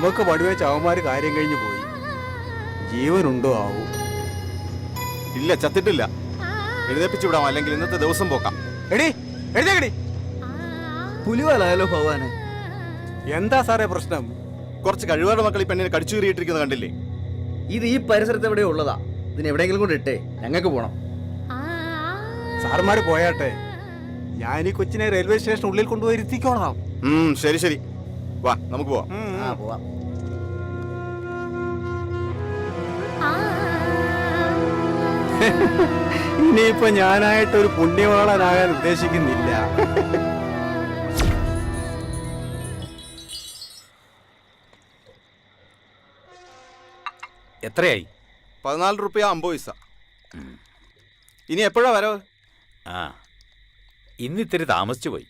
നമുക്ക് പടിവെച്ച് അവന്മാര് കാര്യം കഴിഞ്ഞു പോയി. ജീവനുണ്ടോ ആവൂ? ഇല്ല, ചത്തിട്ടില്ല. എഴുന്നേപ്പിച്ചു വിടാം, അല്ലെങ്കിൽ ഇന്നത്തെ ദിവസം പോക്കാം. എടി എഴുതേക്കടി. പുലിവാലായാലോ ഭഗവാനെ. എന്താ സാറേ പ്രശ്നം? കുറച്ച് കഴിവാറ് മക്കൾ ഈ പെണ്ണിനെ കടിച്ചു കീറിയിട്ടിരിക്കുന്നത് കണ്ടില്ലേ? ഇത് ഈ പരിസരത്ത് എവിടെയോ ഉള്ളതാ. ഇതിന് എവിടെയെങ്കിലും കൊണ്ട് ഇട്ടേ, ഞങ്ങൾക്ക് പോണം. സാറുമാര് പോയാട്ടെ, ഞാൻ ഈ കൊച്ചിനെ റെയിൽവേ സ്റ്റേഷൻ ഉള്ളിൽ കൊണ്ടുപോയി ഇരുത്തിക്കോളാം. ശരി ശരി, വാ നമുക്ക് പോവാം. പോവാം. ഇനിയിപ്പോ ഞാനായിട്ടൊരു പുണ്യവാളനാകാൻ ഉദ്ദേശിക്കുന്നില്ല. എത്രയായി? 14 രൂപ 50 പൈസ. ഇനി എപ്പോഴാ വരവ്? ആ, ഇന്ന് ഇത്തിരി താമസിച്ചു പോയി.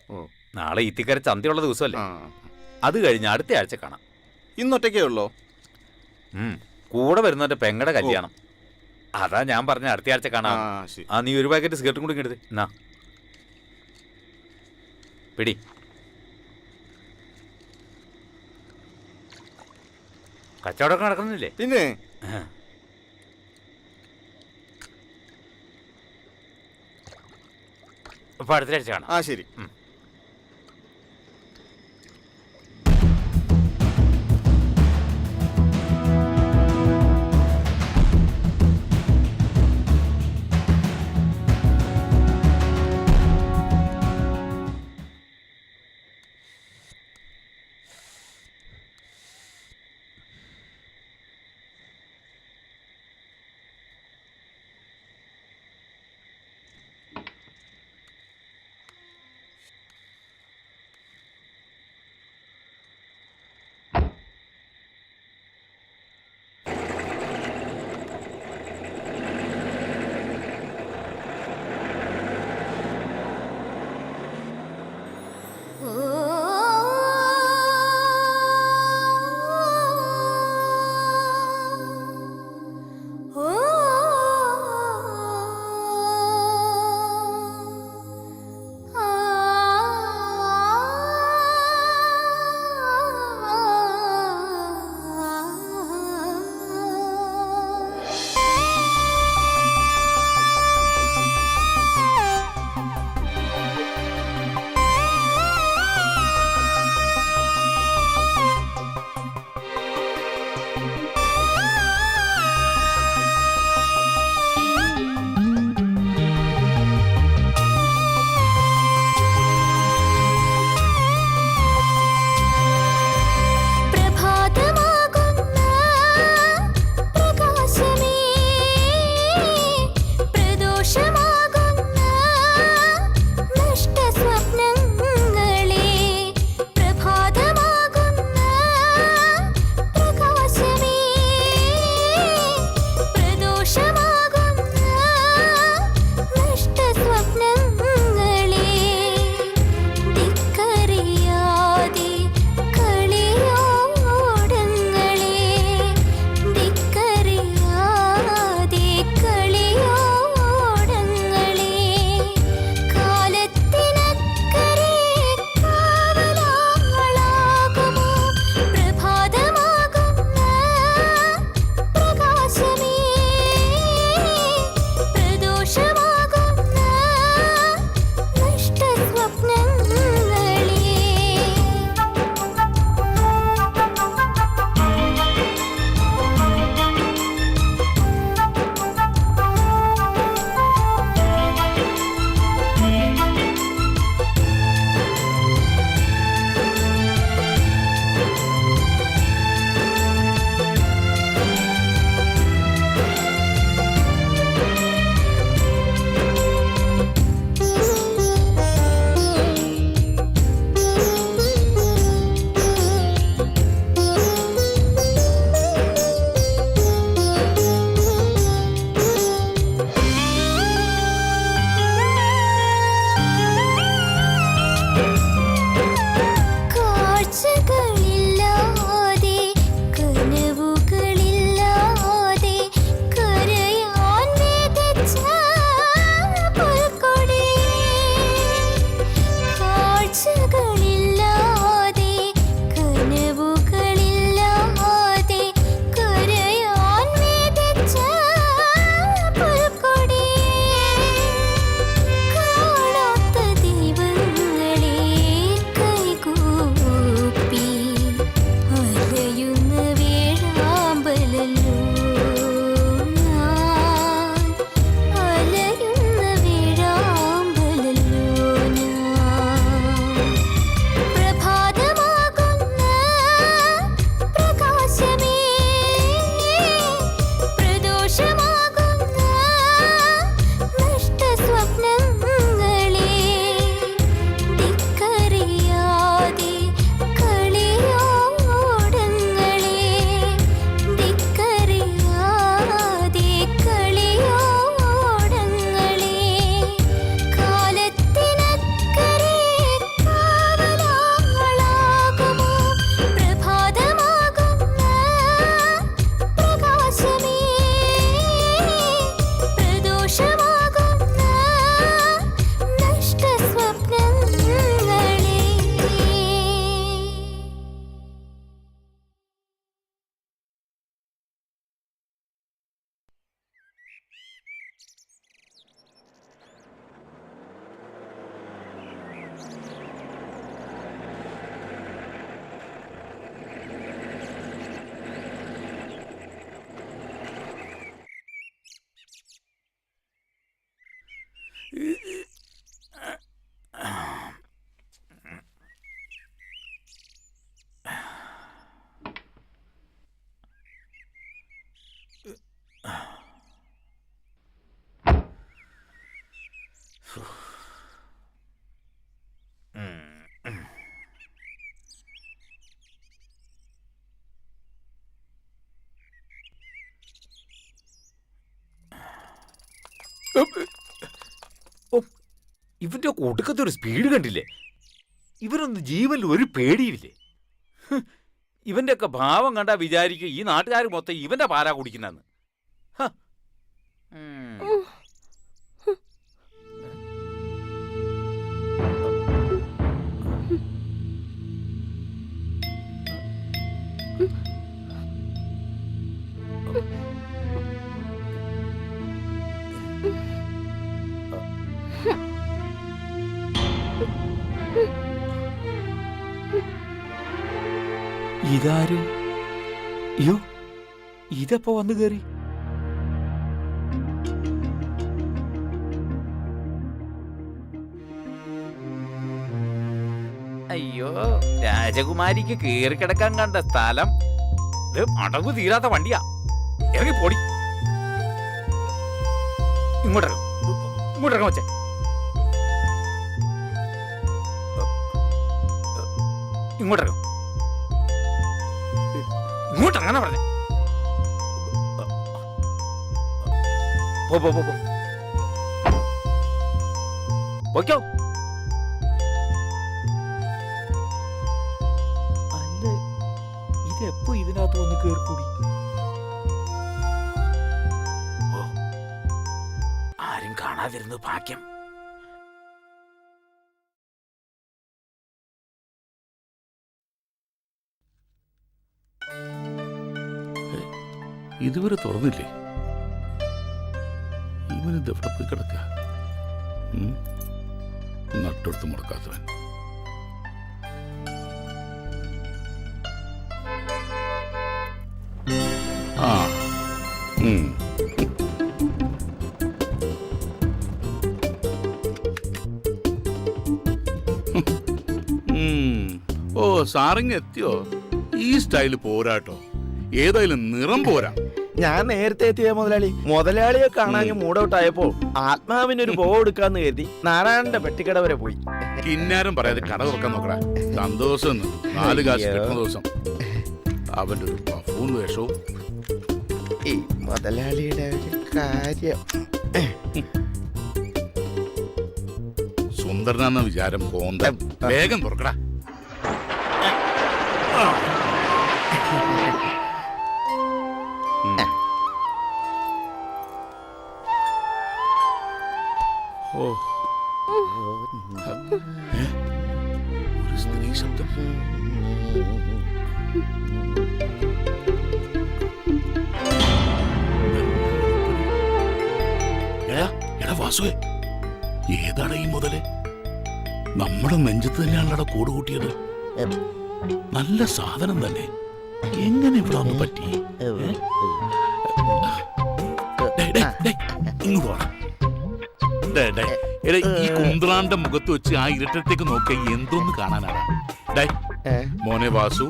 നാളെ ഇത്തിക്കര ചന്തയുള്ള ദിവസമല്ലേ. അത് കഴിഞ്ഞ് അടുത്ത ആഴ്ച കാണാം. ഇന്നൊറ്റയ്ക്കേ ഉള്ളോ? കൂടെ വരുന്നവന്റെ പെങ്ങടെ കല്യാണം. അതാ ഞാൻ പറഞ്ഞ അടുത്ത ആഴ്ച കാണാം. ആ, നീ ഒരു പാക്കറ്റ് സിഗരറ്റും കൂടി എടുത്ത് എന്നാ പിടി. കച്ചവടമൊക്കെ നടക്കുന്നില്ലേ? പിന്നെ അപ്പൊ അടുത്ത ആഴ്ച കാണാം. ശരി. ഇവന്റെ ഒടുക്കത്തെ ഒരു സ്പീഡ് കണ്ടില്ലേ? ഇവനൊന്നും ജീവനിൽ ഒരു പേടിയില്ലേ? ഇവന്റെ ഒക്കെ ഭാവം കണ്ടാ വിചാരിക്കും ഈ നാട്ടുകാർ മൊത്തം ഇവന്റെ പാരാ കുടിക്കുന്നെന്ന്. ഇതാര്? അയ്യോ, ഇതെപ്പോ വന്നു കേറി? അയ്യോ, രാജകുമാരിക്ക് കേറി കിടക്കാൻ കണ്ട സ്ഥലം. ഇത് അടവ് തീരാത്ത വണ്ടിയാ. ഇറങ്ങി പൊടി. ഇങ്ങോട്ടിറങ്ങ വച്ചേ. ഇങ്ങോട്ടിറങ്ങ. ഇങ്ങോട്ടിറങ്ങാനാ പറഞ്ഞേ. ഓക്കോ. അല്ല, ഇതെപ്പോ ഇതിനകത്ത് വന്ന് കേറിക്കൂടി? ആരും കാണാതിരുന്നു ഭാഗ്യം. ഇതുവരെ തുറന്നില്ലേ? ഇവനിത് എവിടെ പോയി കിടക്ക? നട്ടെടുത്ത് മുടക്കാത്തവൻ. ആ ഓ, സാറിങ് എത്തിയോ? ഈ സ്റ്റൈല് പോരാട്ടോ. ഏതായാലും നിറം പോരാ. ഞാൻ നേരത്തെ എത്തിയ മുതലാളിയെ കാണാൻ മൂഡൌട്ട് ആയപ്പോ ആത്മാവിനൊരു പോ എടുക്കാന്ന് കരുതി നാരായണന്റെ പെട്ടിക്കട വരെ പോയി. കിന്നാരം പറയാതെ കട തുറക്കാൻ നോക്കടാ. സന്തോഷം 4 കാശ് കിട്ടുന്ന ദിവസം. അവന്റെ ഒരു ബഫൂൺ വേഷവും. ഈ മുതലാളിയുടെ ഒരു കാര്യം. സുന്ദരനെന്ന വിചാരം കോന്ത. വേഗം തുറക്കടാ. ഒരു സ്ത്രീ ശബ്ദം. എടാ വാസുവേ, ഏതാണ് ഈ മുതല്? നമ്മുടെ നെഞ്ചത്ത് തന്നെയാണല്ലോ കൂട് കൂട്ടിയത്. നല്ല സാധനം തന്നെ. എങ്ങനെ ഇവിടെ ഒന്ന് പറ്റി? ഇങ്ങോട്ട് വേണം. ഈ കുന്ത്രാന്റെ മുഖത്ത് വെച്ച് ആ ഇരട്ടത്തേക്ക് നോക്കിയ എന്തോന്ന് കാണാനാണ്? മോനെ വാസു,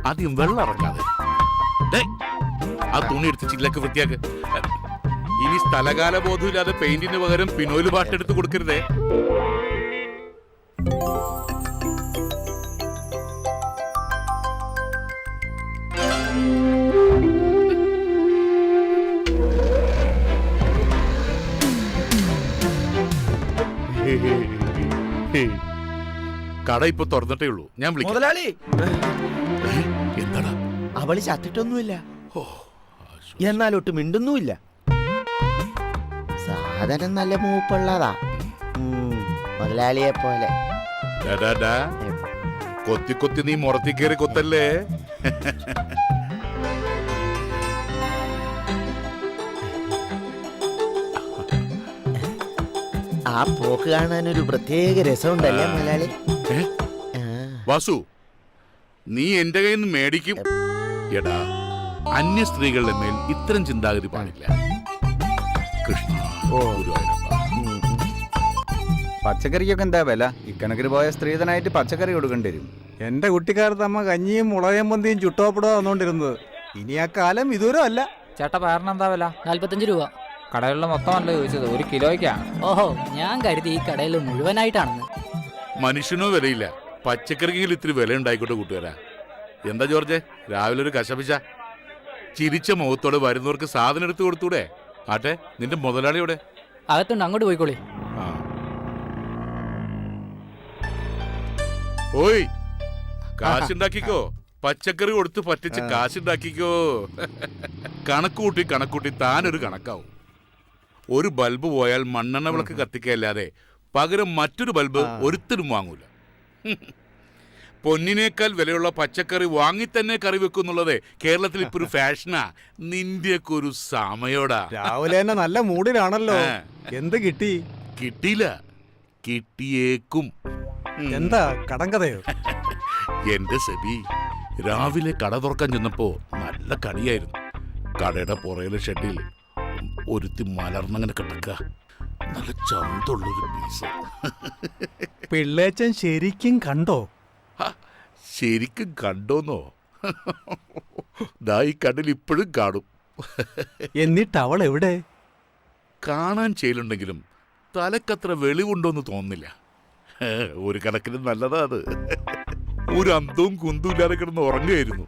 ആദ്യം വെള്ളം ഇറക്കാതെ ആ തുണി എടുത്ത് ചില്ലൊക്കെ വൃത്തിയാക്ക്. ഇനി സ്ഥലകാല ബോധമില്ലാതെ പെയിന്റിന് പകരം പിനോല് പാട്ടെടുത്ത് കൊടുക്കരുതേ. കട ഇപ്പൊ തുറന്നിട്ടേ ഉള്ളൂ. ഞാൻ വിളിക്കാം. മുതലാളി, എന്താടാ? അവള് ചത്തിട്ടൊന്നുമില്ല, എന്നാലൊട്ട് മിണ്ടുന്നുമില്ല. സാധനം നല്ല മൂപ്പുള്ളതാ, മുതലാളിയെ പോലെ. കൊത്തി കൊത്തി നീ മുറത്തി കയറി കൊത്തല്ലേ? ആ പോക്ക് കാണാൻ ഒരു പ്രത്യേക രസമുണ്ടല്ലേ മുതലാളി? വാസു, നീ എന്റെ കയ്യിൽ നിന്ന് മേടിക്കും. എടാ, അന്യ സ്ത്രീകളുടെ മേൽ ഇത്തരം ചിന്താഗതി പാടില്ല. കൃഷ്ണ, പച്ചക്കറിക്കൊക്കെ എന്താ വില? ഇക്കണക്കിന് പോയ സ്ത്രീധനായിട്ട് പച്ചക്കറി കൊടുക്കേണ്ടി വരും. എന്റെ കുട്ടിക്കാലത്ത് അമ്മ കഞ്ഞിയും മുളയും പന്തിയും ചുട്ടോപ്പടോ വന്നോണ്ടിരുന്നത്. ഇനി ആ കാലം വിദൂരം അല്ല. ചേട്ടാ, പയറിന് എന്താ വില? 45 രൂപ. കടകളിലെ മൊത്തമല്ല ചോദിച്ചത്, 1 കിലോയ്ക്കാണ്. ഓഹോ, ഞാൻ കരുതി ഈ കടയിൽ മുഴുവനായിട്ടാണെന്ന്. മനുഷ്യനോ വിലയില്ല, പച്ചക്കറിക്കെങ്കിലും ഇത്തിരി വില ഉണ്ടായിക്കോട്ടെ കൂട്ടുകാരാ. എന്താ ജോർജ്, രാവിലെ ഒരു കശപിശ? ചിരിച്ച മുഖത്തോടെ വരുന്നവർക്ക് സാധനം എടുത്ത് കൊടുത്തൂടെ? ആട്ടെ, നിന്റെ മുതലാളിയോടെ? അകത്തുണ്ട്, അങ്ങോട്ട് പോയിക്കോളി. ആ. ഓയ് കാശുണ്ടാക്കിക്കോ, പച്ചക്കറി കൊടുത്ത് പറ്റിച്ച് കാശുണ്ടാക്കിക്കോ. കണക്കൂട്ടി താനൊരു കണക്കാവും. ഒരു ബൾബ് പോയാൽ മണ്ണെണ്ണ വിളക്ക് കത്തിക്കല്ലാതെ പകരം മറ്റൊരു ബൾബ് ഒരുത്തരും വാങ്ങൂല. പൊന്നിനേക്കാൾ വിലയുള്ള പച്ചക്കറി വാങ്ങി തന്നെ കറി വെക്കുന്നുള്ളത് കേരളത്തിൽ ഇപ്പൊ ഒരു ഫാഷനാ. നിന്റെയൊക്കെ ഒരു സമയോടാ. രാവിലെ തന്നെ നല്ല മൂഡിലാണല്ലോ. എന്ത് കിട്ടി? കിട്ടിയില്ല, കിട്ടിയേക്കും. എന്താ കടം കഥയോ? എന്റെ സെബി, രാവിലെ കട തുറക്കാൻ ചെന്നപ്പോ നല്ല കടിയായിരുന്നു. കടയുടെ പുറയിലെ ഷെഡിൽ ഒരുത്തി മലർന്നങ്ങനെ കിടക്ക, നല്ല ചന്തുള്ളൊരു പീസ്. പിള്ളേച്ചൻ ശരിക്കും കണ്ടോ? ശരിക്കും കണ്ടോന്നോ? ദാ ഈ കണ്ണിൽ ഇപ്പോഴും കാണും. എന്നിട്ട് അവൾ എവിടെ? കാണാൻ ചെയ്യലുണ്ടെങ്കിലും തലക്കത്ര വെളിവുണ്ടോന്ന് തോന്നുന്നില്ല. ഒരു കണക്കിന് നല്ലതാ അത്. ഒരു അന്തവും കുന്തും ഇല്ലാതെ കിടന്ന് ഉറങ്ങുകയായിരുന്നു.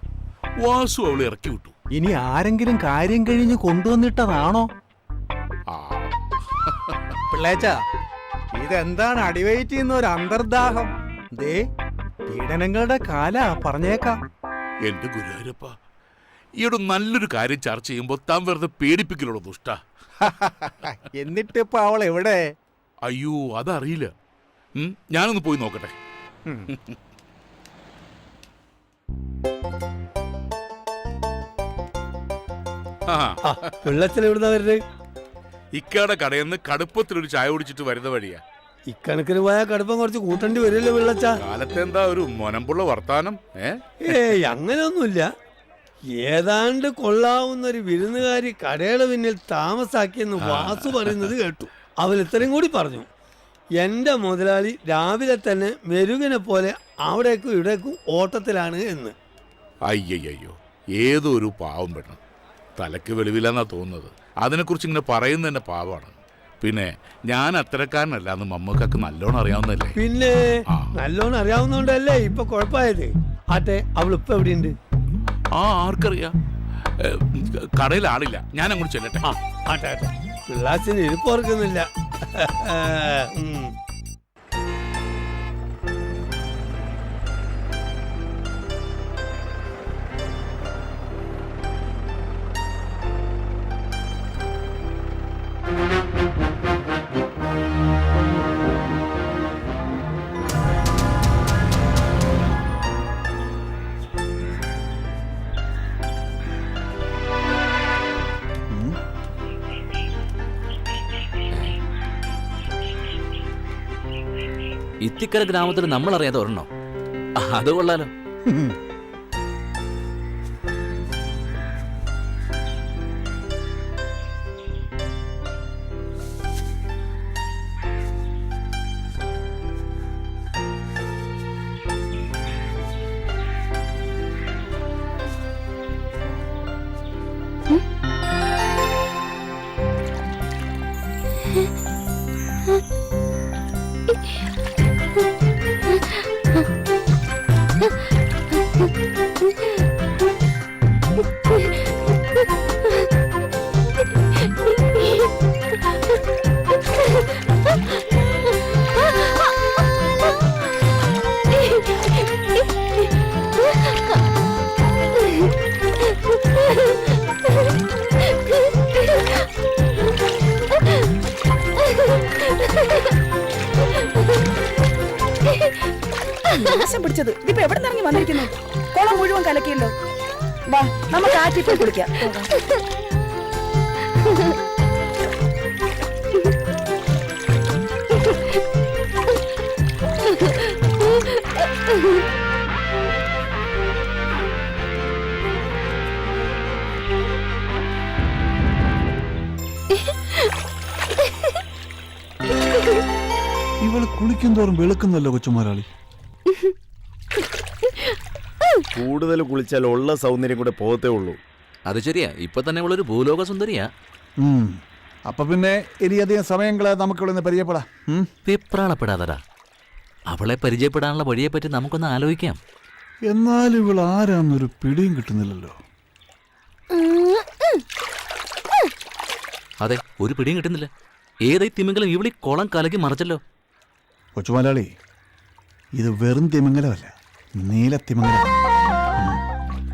വാസു അവളെ ഇറക്കി വിട്ടു. ഇനി ആരെങ്കിലും കാര്യം കഴിഞ്ഞ് കൊണ്ടുവന്നിട്ടതാണോ? ആ, പിള്ളേച്ച, ഇതെന്താണ് അടിവയറ്റ് ചെയ്യുന്ന ഒരു അന്തർദാഹം? ദേ, പീഡനങ്ങളുടെ കാലാ, പറഞ്ഞേക്കാം. എന്റെ ഗുരുവായൂരപ്പ, ഈയൊരു നല്ലൊരു കാര്യം ചർച്ച ചെയ്യുമ്പോ താൻ വെറുതെ പേടിപ്പിക്കലുള്ളൂ ദുഷ്ട. എന്നിട്ടിപ്പോ അവൾ എവിടെ? അയ്യോ, അതറിയില്ല. ഞാനൊന്ന് പോയി നോക്കട്ടെ. വെള്ളത്തിൽ എവിടുന്നാ വരുന്നത്? ഇക്കയുടെ കടയിൽ നിന്ന് കടുപ്പത്തിലൊരു ചായ കുടിച്ചിട്ട് വരുന്ന വഴിയാ. ഇക്കണക്കിന് പോയാൽ കടുപ്പം കുറച്ച് കൂട്ടേണ്ടി വരുമല്ലോ വെള്ളച്ച. കാലത്തെ എന്താ ഒരു മൊനമ്പുള്ള വർത്താനം? ഏയ് അങ്ങനെയൊന്നുമില്ല. ഏതാണ്ട് കൊള്ളാവുന്ന ഒരു വിരുന്നുകാരി കടയുടെ പിന്നിൽ താമസാക്കിയെന്ന് വാസു പറയുന്നത് കേട്ടു. അവൻ ഇത്രയും കൂടി പറഞ്ഞു, എൻ്റെ മുതലാളി രാവിലെ തന്നെ മെരുകനെ പോലെ അവിടേക്കും ഇവിടേക്കും ഓട്ടത്തിലാണ് എന്ന്. അയ്യയ്യോ, ഏതോ ഒരു പാവം പെണ്ണ്. തലക്ക് വെളിവില്ലെന്നാ തോന്നുന്നത്. അതിനെക്കുറിച്ച് ഇങ്ങനെ പറയുന്നത് തന്നെ പാവമാണ്. പിന്നെ ഞാൻ അത്തരക്കാരനല്ല എന്ന് മമ്മക്കൊക്കെ നല്ലോണം അറിയാവുന്നല്ലേ. പിന്നെ നല്ലോണം അറിയാവുന്നോണ്ടല്ലേ ഇപ്പൊ കുഴപ്പമായത്. ആട്ടെ, അവളിപ്പോ എവിടെയുണ്ട്? ആർക്കറിയാം. കടയിൽ ആളില്ല, ഞാൻ അങ്ങോട്ട് ചെല്ലട്ടെ. ആട്ടെ ആട്ടെ, പിള്ളാച്ചിന് ഇരിപ്പോർക്കുന്നില്ല. ഇത്തിക്കര ഗ്രാമത്തിൽ നമ്മൾ അറിയാതെ ഒരെണ്ണോ? അത് കൊള്ളാലോ. നാശം പിടിച്ചത് ഇതിപ്പോ എവിടെ നിറങ്ങി വന്നിരിക്കുന്നു? കുളം മുഴുവൻ കലക്കിയല്ലോ. വാ, നമുക്ക് ആറ്റി പോയി കുളിക്കാം. ഇവള് കുളിക്കും തോറും വെളുക്കുന്നല്ലോ കൊച്ചുമാരാളി. കൂടുതൽ കുളിച്ചാൽ ഉള്ള സൗന്ദര്യം കൂടെ പോകത്തേ ഉള്ളൂ. അത് ശരിയാ, ഇപ്പൊ തന്നെ ഇവളൊരു ഭൂലോക സുന്ദരിയാ. അപ്പൊ പിന്നെ ഇനിയധികം സമയങ്ങളെ നമുക്ക് ഇവിടെ നിന്ന് പരിചയപ്പെടാം. വിപ്രാളപ്പെടാതടാ, അവളെ പരിചയപ്പെടാനുള്ള വഴിയെപ്പറ്റി നമുക്കൊന്ന് ആലോചിക്കാം. എന്നാലും ഇവൾ ആരാന്നൊരു പിടിയും കിട്ടുന്നില്ലല്ലോ. അതെ, ഒരു പിടിയും കിട്ടുന്നില്ല. ഏതൈ തിമിംഗലം ഇവിടെ കുളം കലക്കി മറിച്ചല്ലോ. കൊച്ചുമലയാളി, ഇത് വെറും തിമിംഗലമല്ല, നീല തിമിംഗലം.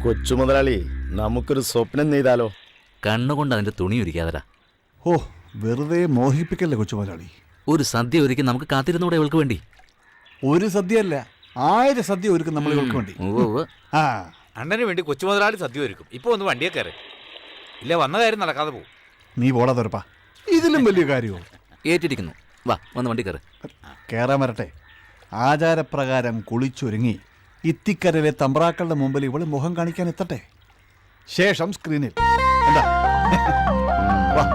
കൊച്ചു മുതലാളി, നമുക്കൊരു സ്വപ്നം നെയ്താലോ? കണ്ണുകൊണ്ട് അതിന്റെ തുണി ഒരുക്കാതരാ. ഓ, വെറുതെ മോഹിപ്പിക്കല്ലേ കൊച്ചുമലയാളി. ഒരു സദ്യ ഒരുക്കി നമുക്ക് കാത്തിരുന്നൂടെ ഇവൾക്ക് വേണ്ടി? ഒരു സദ്യയല്ല, 1000 സദ്യ ഒരുക്കും നമ്മൾ ഇവൾക്ക് വേണ്ടി. ആ, അണ്ണന് വേണ്ടി കൊച്ചു മുതലാളി സദ്യ ഒരുക്കും. ഇപ്പൊ ഒന്ന് വണ്ടിയെ കയറി, ഇല്ല വന്ന കാര്യം നടക്കാതെ പോകും. നീ പോടാ തുറപ്പാ, ഇതിലും വലിയ കാര്യമോ? ഏറ്റിരിക്കുന്നു. വാ, വന്ന് വണ്ടി കയറ്. കയറാൻ വരട്ടെ. ആചാരപ്രകാരം കുളിച്ചൊരുങ്ങി ഇത്തിക്കരയിലെ തമ്പ്രാക്കളുടെ മുമ്പിൽ ഇവള് മുഖം കാണിക്കാൻ എത്തട്ടെ. ശേഷം സ്ക്രീനിൽ എന്താ? വാ.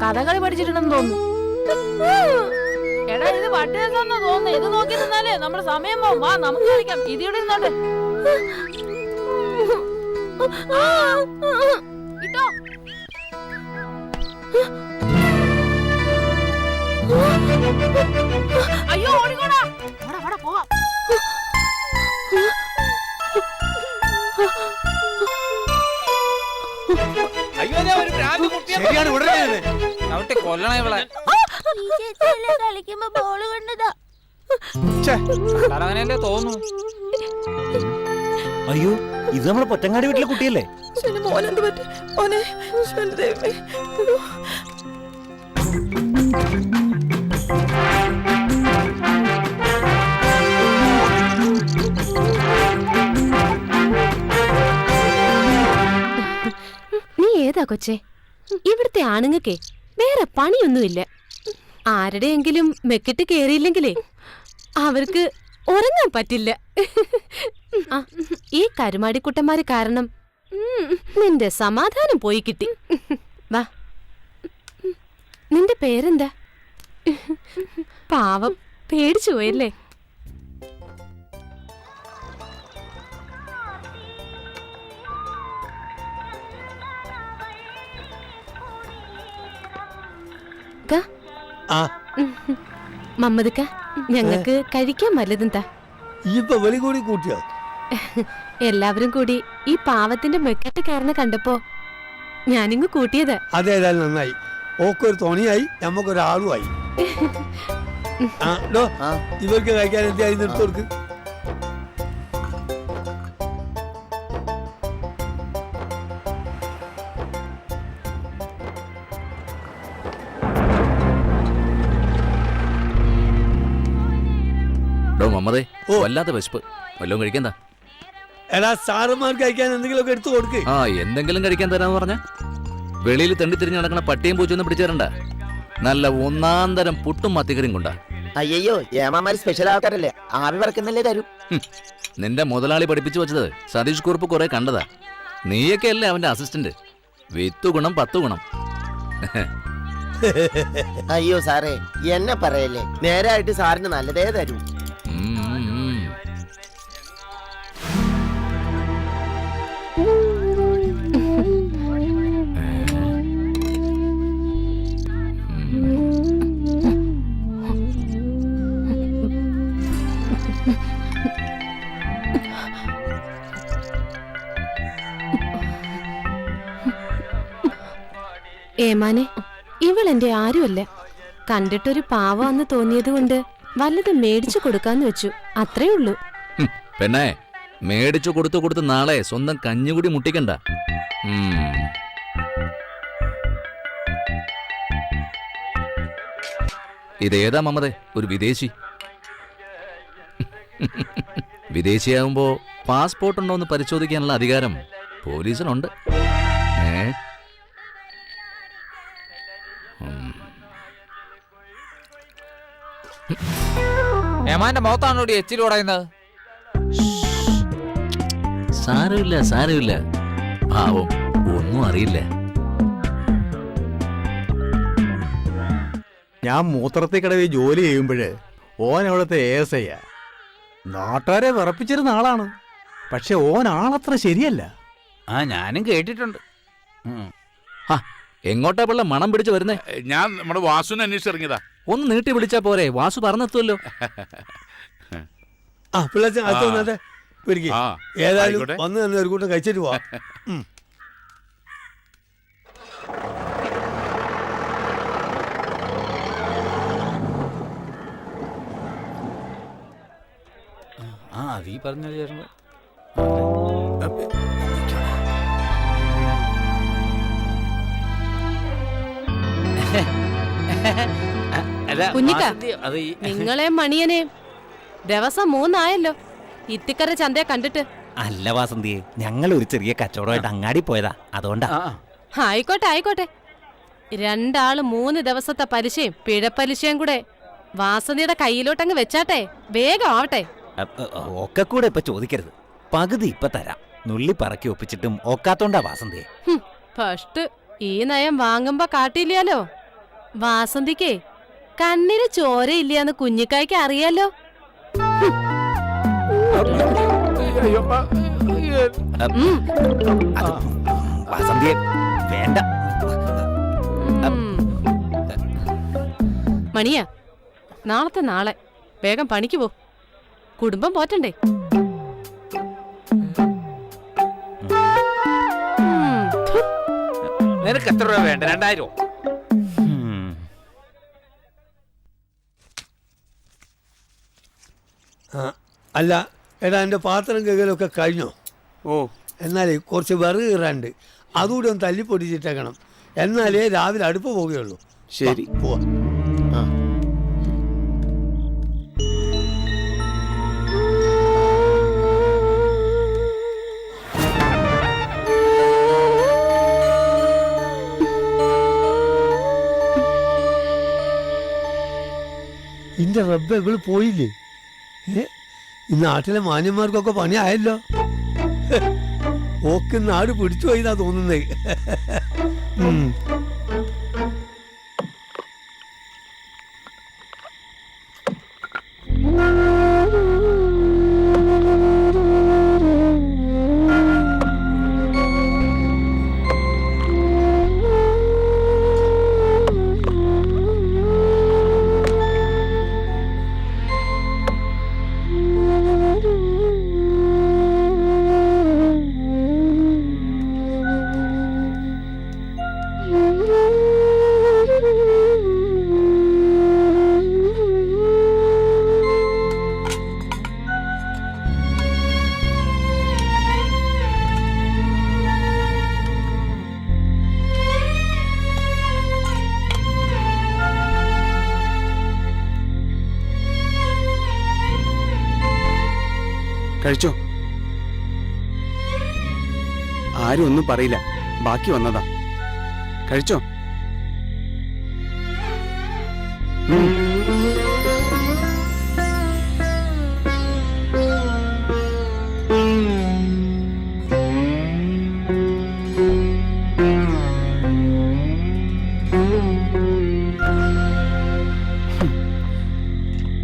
കഥകളി പഠിച്ചിട്ടുണ്ടെന്ന് തോന്നുന്നു. എടാ, ഇത് പട്ടിയെന്ന് തോന്നുന്നു. ഇത് നോക്കി നിന്നാലേ നമ്മുടെ സമയം പോവും. വാ, നമുക്ക് കളിക്കാം. ഇതിവിടെ ഇരുന്നോണ്ട് ഇട്ടോ. അയ്യോ, ഓടിക്കോടാ. പോവാം. ശരിയാണ്, ഉടനെ അവിടെ കൊല്ലണ ഇവളെ. കളിക്കുമ്പോ ബോള് കൊണ്ടതാ. അങ്ങനെയല്ലേ തോന്നുന്നു. അയ്യോ, ഇത് നമ്മളെ പൊറ്റങ്ങാടി വീട്ടിലെ കുട്ടിയല്ലേ? മോനെന്ത് പറ്റി മോനെ? നീ ഏതാ കൊച്ചേ? ഇവിടുത്തെ ആണുങ്ങൾക്കേ വേറെ പണിയൊന്നുമില്ല. ആരുടെയെങ്കിലും മെക്കിട്ട് കേറിയില്ലെങ്കിലേ അവർക്ക് ഉറങ്ങാൻ പറ്റില്ല. ഈ കരുമാടിക്കുട്ടന്മാര് കാരണം നിന്റെ സമാധാനം പോയി കിട്ടി. വാ, നിന്റെ പേരെന്താ? പാവം, പേടിച്ചു പോയല്ലേ? മമ്മദ്ക്ക, ഞങ്ങക്ക് കഴിക്കാൻ വല്ലതും താ. ഇപ്പൊ വെളി കൂടി കൂട്ടിയോ? എല്ലാവരും കൂടി ഈ പാവത്തിന്റെ മെക്കട്ട് കയറുന്ന കണ്ടപ്പോ ഞാനിങ്ങ് കൂട്ടിയത്. അതേതായാലും നന്നായി. ഓക്കൊരു തോണിയായി, നമ്മക്കൊരാളുമായി. ഇവർക്ക് കഴിക്കാൻ എന്തായി നിർത്തി കൊടുക്ക്. മമ്മതേ, വല്ലാത്ത വിശപ്പ്. വല്ലതും കഴിക്കാൻ താ. എടാ, സാറുമാർക്ക് കഴിക്കാൻ എന്തെങ്കിലുമൊക്കെ എടുത്തു കൊടുക്ക്. ആ, എന്തെങ്കിലും കഴിക്കാൻ തരാന്ന് പറഞ്ഞ വെളിയിൽ തെണ്ടി തിരിഞ്ഞ് നടക്കണ പട്ടിയും പൂച്ചൊന്നും പിടിച്ചു തരണ്ട. നല്ല ഒന്നാന്തരം പുട്ടും മത്തിക്കറിയും കൊണ്ടാ. അയ്യോ, ഏമാമാര് സ്പെഷ്യൽ ആൾക്കാരല്ലേ, ആവി പറക്കുന്നല്ലേ തരൂ. നിന്റെ മുതലാളി പഠിപ്പിച്ചു വെച്ചത് സതീഷ് കുറുപ്പ് കുറെ കണ്ടതാ. നീയൊക്കെ അല്ലേ അവന്റെ അസിസ്റ്റന്റ്. 10 ഗുണം 10 ഗുണം. അയ്യോ സാറേ, എന്നെ പറയല്ലേ, നേരായിട്ട് സാറിന് നല്ലതേ തരൂ. ഏമാനെ, ഇവളെന്റെ ആരുമല്ല. കണ്ടിട്ടൊരു പാവാന്ന് തോന്നിയത് കൊണ്ട് വല്ലതും മേടിച്ചു കൊടുക്കാന്ന് വെച്ചു, അത്രേ ഉള്ളൂ. പെണ്ണേ, മേടിച്ചു കൊടുത്തു നാളെ സ്വന്തം കഞ്ഞുകൂടി മുട്ടിക്കണ്ട. ഇതേതാ മമതേ? ഒരു വിദേശി. വിദേശിയാവുമ്പോ പാസ്പോർട്ട് ഉണ്ടോ എന്ന് പരിശോധിക്കാനുള്ള അധികാരം പോലീസിനുണ്ട്. ഏമാന്റെ മുഖത്താണോടി എച്ചിൽ ഉടയുന്നത്? സാരമില്ല. പാവം, ഒന്നും അറിയില്ല. ഞാൻ മൂത്രത്തിൽ കടവിൽ ജോലി ചെയ്യുമ്പോൾ ഓൻ അവിടുത്തെ ASI യാ. നാട്ടുകാരെ വിറപ്പിച്ചിരുന്ന ആളാണ്. പക്ഷെ ഓൻ ആളത്ര ശരിയല്ല. ആ ഞാനും കേട്ടിട്ടുണ്ട്. എങ്ങോട്ടാ പിള്ള മണം പിടിച്ച് വരുന്നേ? ഞാൻ നമ്മുടെ വാസുവിനെ അന്വേഷിച്ചിറങ്ങിയതാ. ഒന്ന് നീട്ടി വിളിച്ചാ പോരെ, വാസു പറഞ്ഞെത്തുമല്ലോ. ആ പിള്ളേച്ചൻ അകത്ത് വന്നാട്ടെ പിടിക്ക്. ആ, ഏതായാലും ആയിക്കോട്ടെ. വന്ന് തന്നെ ഒരു കൂട്ടം കഴിച്ചിട്ട് പോവാം. ആ അതീ പറഞ്ഞത് ചേർന്ന് കുഞ്ഞിക്ക, നിങ്ങളെ മണിയനെ ദിവസം 3 ആയല്ലോ ഇത്തിക്കര ചന്തയെ കണ്ടിട്ട്. അല്ല വാസന്തിയെ, ഞങ്ങൾ ഒരു ചെറിയ കച്ചവടമായിട്ട് അങ്ങാടി പോയതാ, അതുകൊണ്ടാ. ആയിക്കോട്ടെ ആയിക്കോട്ടെ. 2 ആള് 3 ദിവസത്തെ പലിശയും പിഴപ്പലിശയും കൂടെ വാസന്തിയുടെ കയ്യിലോട്ടങ്ങ് വെച്ചാട്ടെ, വേഗം ആവട്ടെ. ഒക്കെ കൂടെ ഇപ്പൊ ചോദിക്കരുത്, പകുതി ഇപ്പൊ തരാം. നുള്ളി പറക്കി ഒപ്പിച്ചിട്ടും ഒക്കാത്തോണ്ടാ വാസന്തിയെ. ഫസ്റ്റ് ഈ നയം വാങ്ങുമ്പോ കാട്ടിയില്ലാലോ. വാസന്തിക്കേ കണ്ണിന് ചോരയില്ലാന്ന് കുഞ്ഞിക്കായ്ക്ക് അറിയാലോ. വാസന്തിയെ വേണ്ട. മണിയാ, നാളത്തെ നാളെ വേഗം പണിക്ക് പോ, കുടുംബം പോറ്റണ്ടേ. നിനക്ക് എത്ര രൂപ വേണ്ട? 2000? അല്ല എടാ, എൻ്റെ പാത്രം കഴുകലൊക്കെ കഴിഞ്ഞോ? ഓ, എന്നാലേ കുറച്ച് വിറക് കീറാണ്ട്, അതുകൂടി ഒന്ന് തല്ലിപ്പൊടിച്ചിട്ടേക്കണം. എന്നാലേ രാവിലെ അടുപ്പ് പോവുകയുള്ളൂ. ശരി. പോവാ. ഇന്റെ റബ്ബ് ഇവള് പോയില്ലേ? ഈ നാട്ടിലെ മാന്യന്മാർക്കൊക്കെ പണിയായല്ലോ. ഓക്ക് നാട് പിടിച്ചു പോയിന്നാ തോന്നുന്നേ. കഴിച്ചോ? ആരും ഒന്നും പറയില്ല, ബാക്കി വന്നതാ. കഴിച്ചോ?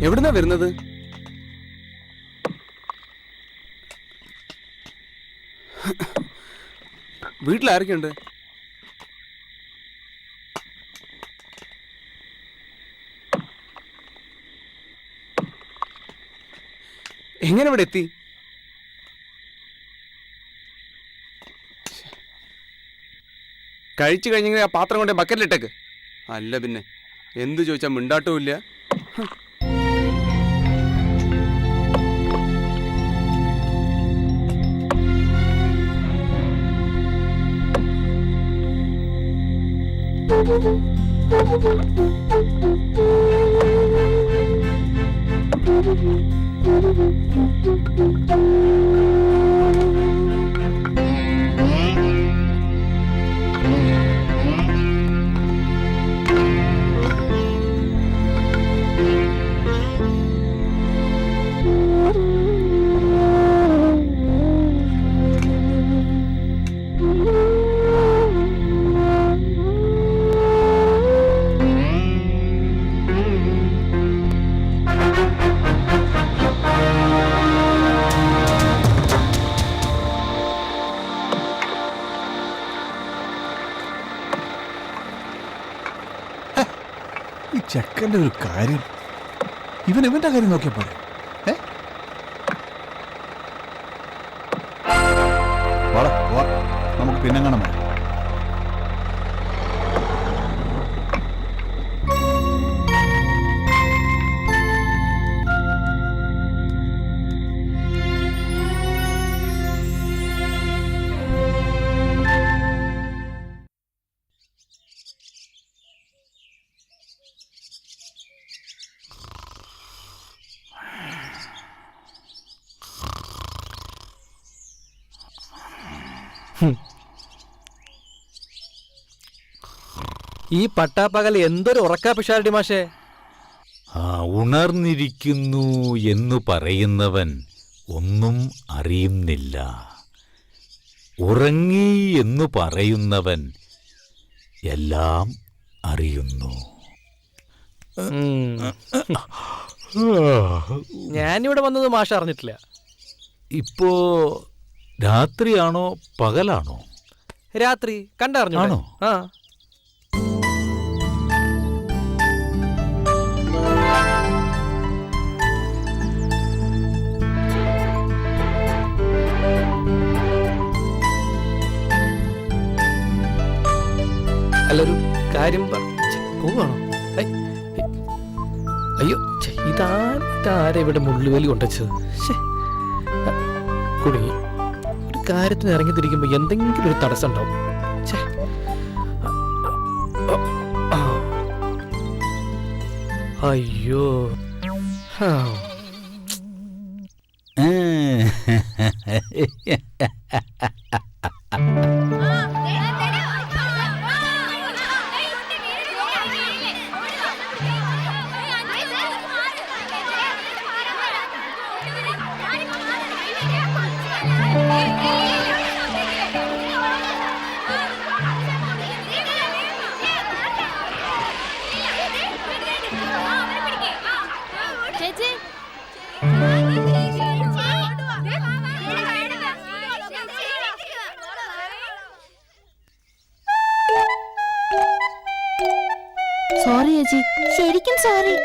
എവിടുന്നാ വരുന്നത്? വീട്ടിലാരൊക്കെയുണ്ട്? എങ്ങനെ ഇവിടെ എത്തി? കഴിച്ചു കഴിഞ്ഞെങ്കിൽ ആ പാത്രം കൊണ്ട് ബക്കറ്റിലിട്ടേക്ക്. അല്ല പിന്നെ എന്തു ചോദിച്ചാൽ മിണ്ടാട്ടവും ഇല്ല. ചെക്കൻ്റെ ഒരു കാര്യം, ഇവന്റെ കാര്യം നോക്കിയാ പോരെ? നമുക്ക് പിന്നെ കാണാം. ഈ പട്ടാപ്പകൽ എന്തൊരു ഉറക്കാ പിഷാരടി മാഷേ. ഉണർന്നിരിക്കുന്നു എന്നു പറയുന്നവൻ ഒന്നും അറിയുന്നില്ല, ഉറങ്ങി എന്നു പറയുന്നവൻ എല്ലാം അറിയുന്നു. ഞാനിവിടെ വന്നത് മാഷ അറിഞ്ഞിട്ടില്ല. ഇപ്പോ രാത്രിയാണോ പകലാണോ? രാത്രി കണ്ടറിഞ്ഞോ? ആണോ? ആ. അല്ലൊരു കാര്യം പോവാണോ? അയ്യോ, ഇതാരെ ഇവിടെ മുള്ളുവേലി കൊണ്ടുവച്ചത്? കുടുങ്ങി. ഒരു കാര്യത്തിന് ഇറങ്ങി തിരിക്കുമ്പോ എന്തെങ്കിലും ഒരു തടസ്സം ഉണ്ടാവും. അയ്യോ. സോറി ചേച്ചി, ശരിക്കും സോറി.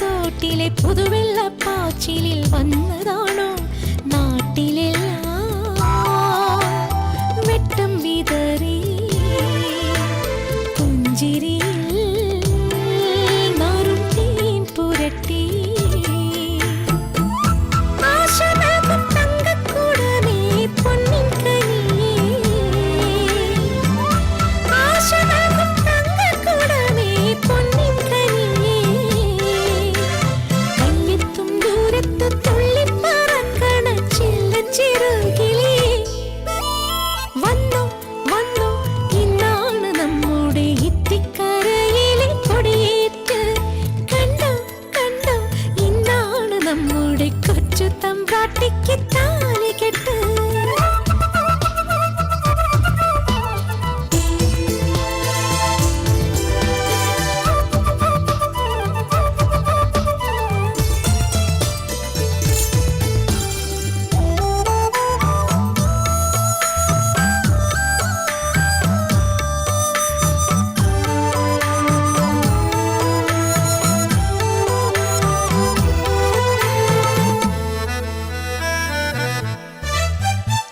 നാട്ടിലെ പുതുവെള്ളപ്പാച്ചിലിൽ വന്നതാണോ നാട്ടിലെല്ലാം വെട്ടം വിതറി പുഞ്ചിരിയിൽ നാറും തേൻ പുരട്ടി ആശനകം തങ്കക്കൂടമേ പൊന്നിൻ കനിയേ ആശനകം കാട്ടിക്ക് താലി കെട്ട്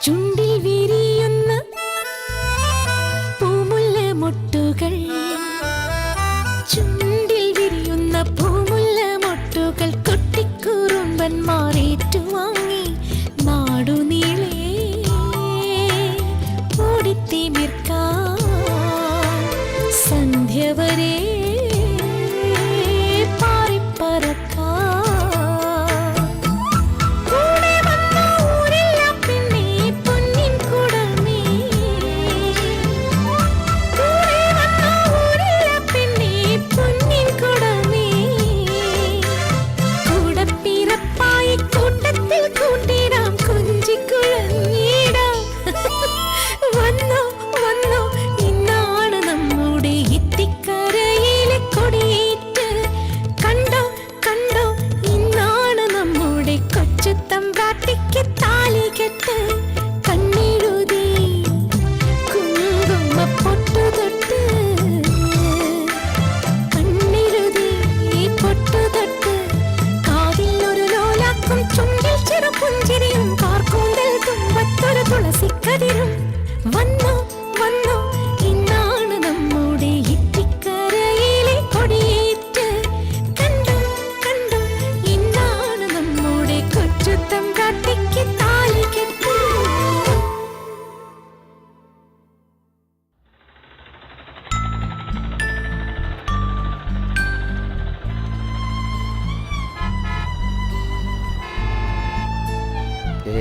ചുണ്ടിൽ വിരിയുന്ന പൂമുല്ല മൊട്ടുകൾ ചുണ്ടിൽ വിരിയുന്ന പൂമുല്ല മൊട്ടുകൾ കൊട്ടിക്കുറുമ്പന്മാർ ഏറ്റുവാങ്ങി നാടുനീളെ ഓടിത്തിമിർക്കാൻ സന്ധ്യ വരെ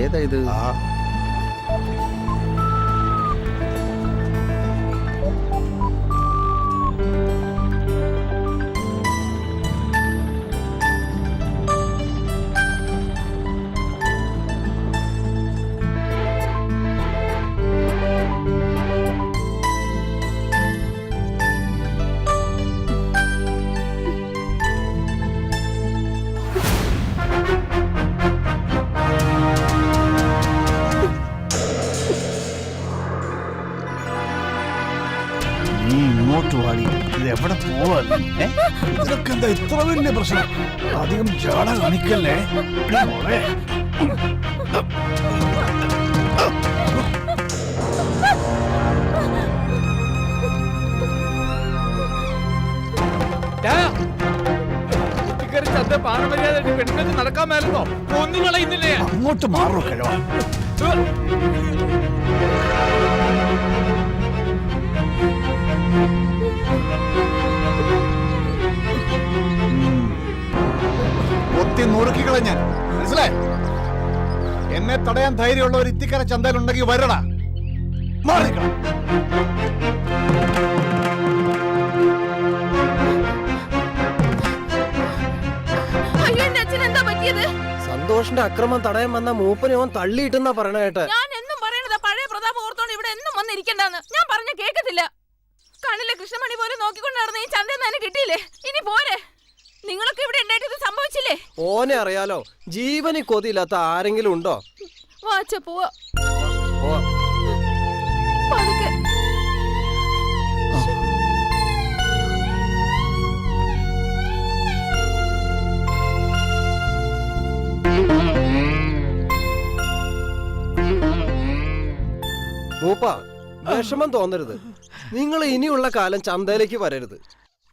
ഏതാ ഇത്? ഇങ്ങോട്ട് വാടി, ഇത് എവിടെ പോവാ? ഇതൊക്കെ എന്താ ഇത്ര വലിയ പ്രശ്നം? അധികം ജാട കാണിക്കല്ലേ മോളെ. നടക്കാൻ മേലെന്നോ ഒന്നുകളെ ഇന്നില്ലേ? അങ്ങോട്ട് മാറോ കഴിവാ. ഒത്തി നുറുക്കികളെ ഞാൻ മനസ്സിലായി. എന്നെ തടയാൻ ധൈര്യമുള്ള ഒരു ഇത്തിക്കര ചന്തയിലുണ്ടെങ്കിൽ വരടാ. മാറിക്കണം. സന്തോഷിന്റെ അക്രമം തടയാൻ വന്ന മൂപ്പനെ ഓൻ തള്ളിയിട്ടെന്നാ പറയണ കേട്ടെ. ഞാൻ എന്നും പറയണത് പഴയ പ്രതാപം ഓർത്തോണ്ട് ഇവിടെ എന്നും വന്നിരിക്കണ്ടെന്ന്. ഞാൻ പറഞ്ഞ കേക്കത്തില്ല. കണ്ണിലെ കൃഷ്ണമണി പോലെ നോക്കിക്കൊണ്ട് നടന്ന ഈ ചന്തയിൽ നിന്ന് കിട്ടിയില്ലേ? ഇനി പോരെ. നിങ്ങളൊക്കെ ഇവിടെ ഉണ്ടായിട്ട് ഇത് സംഭവിച്ചില്ലേ? ഓനെ അറിയാലോ. ജീവന് കൊതിയില്ലാത്ത ആരെങ്കിലും ഉണ്ടോ? വാച്ച പോവാ. പതുക്കെ. മൂപ്പ, വിഷമം തോന്നരുത്. നിങ്ങൾ ഇനിയുള്ള കാലം ചന്തയിലേക്ക് വരരുത്.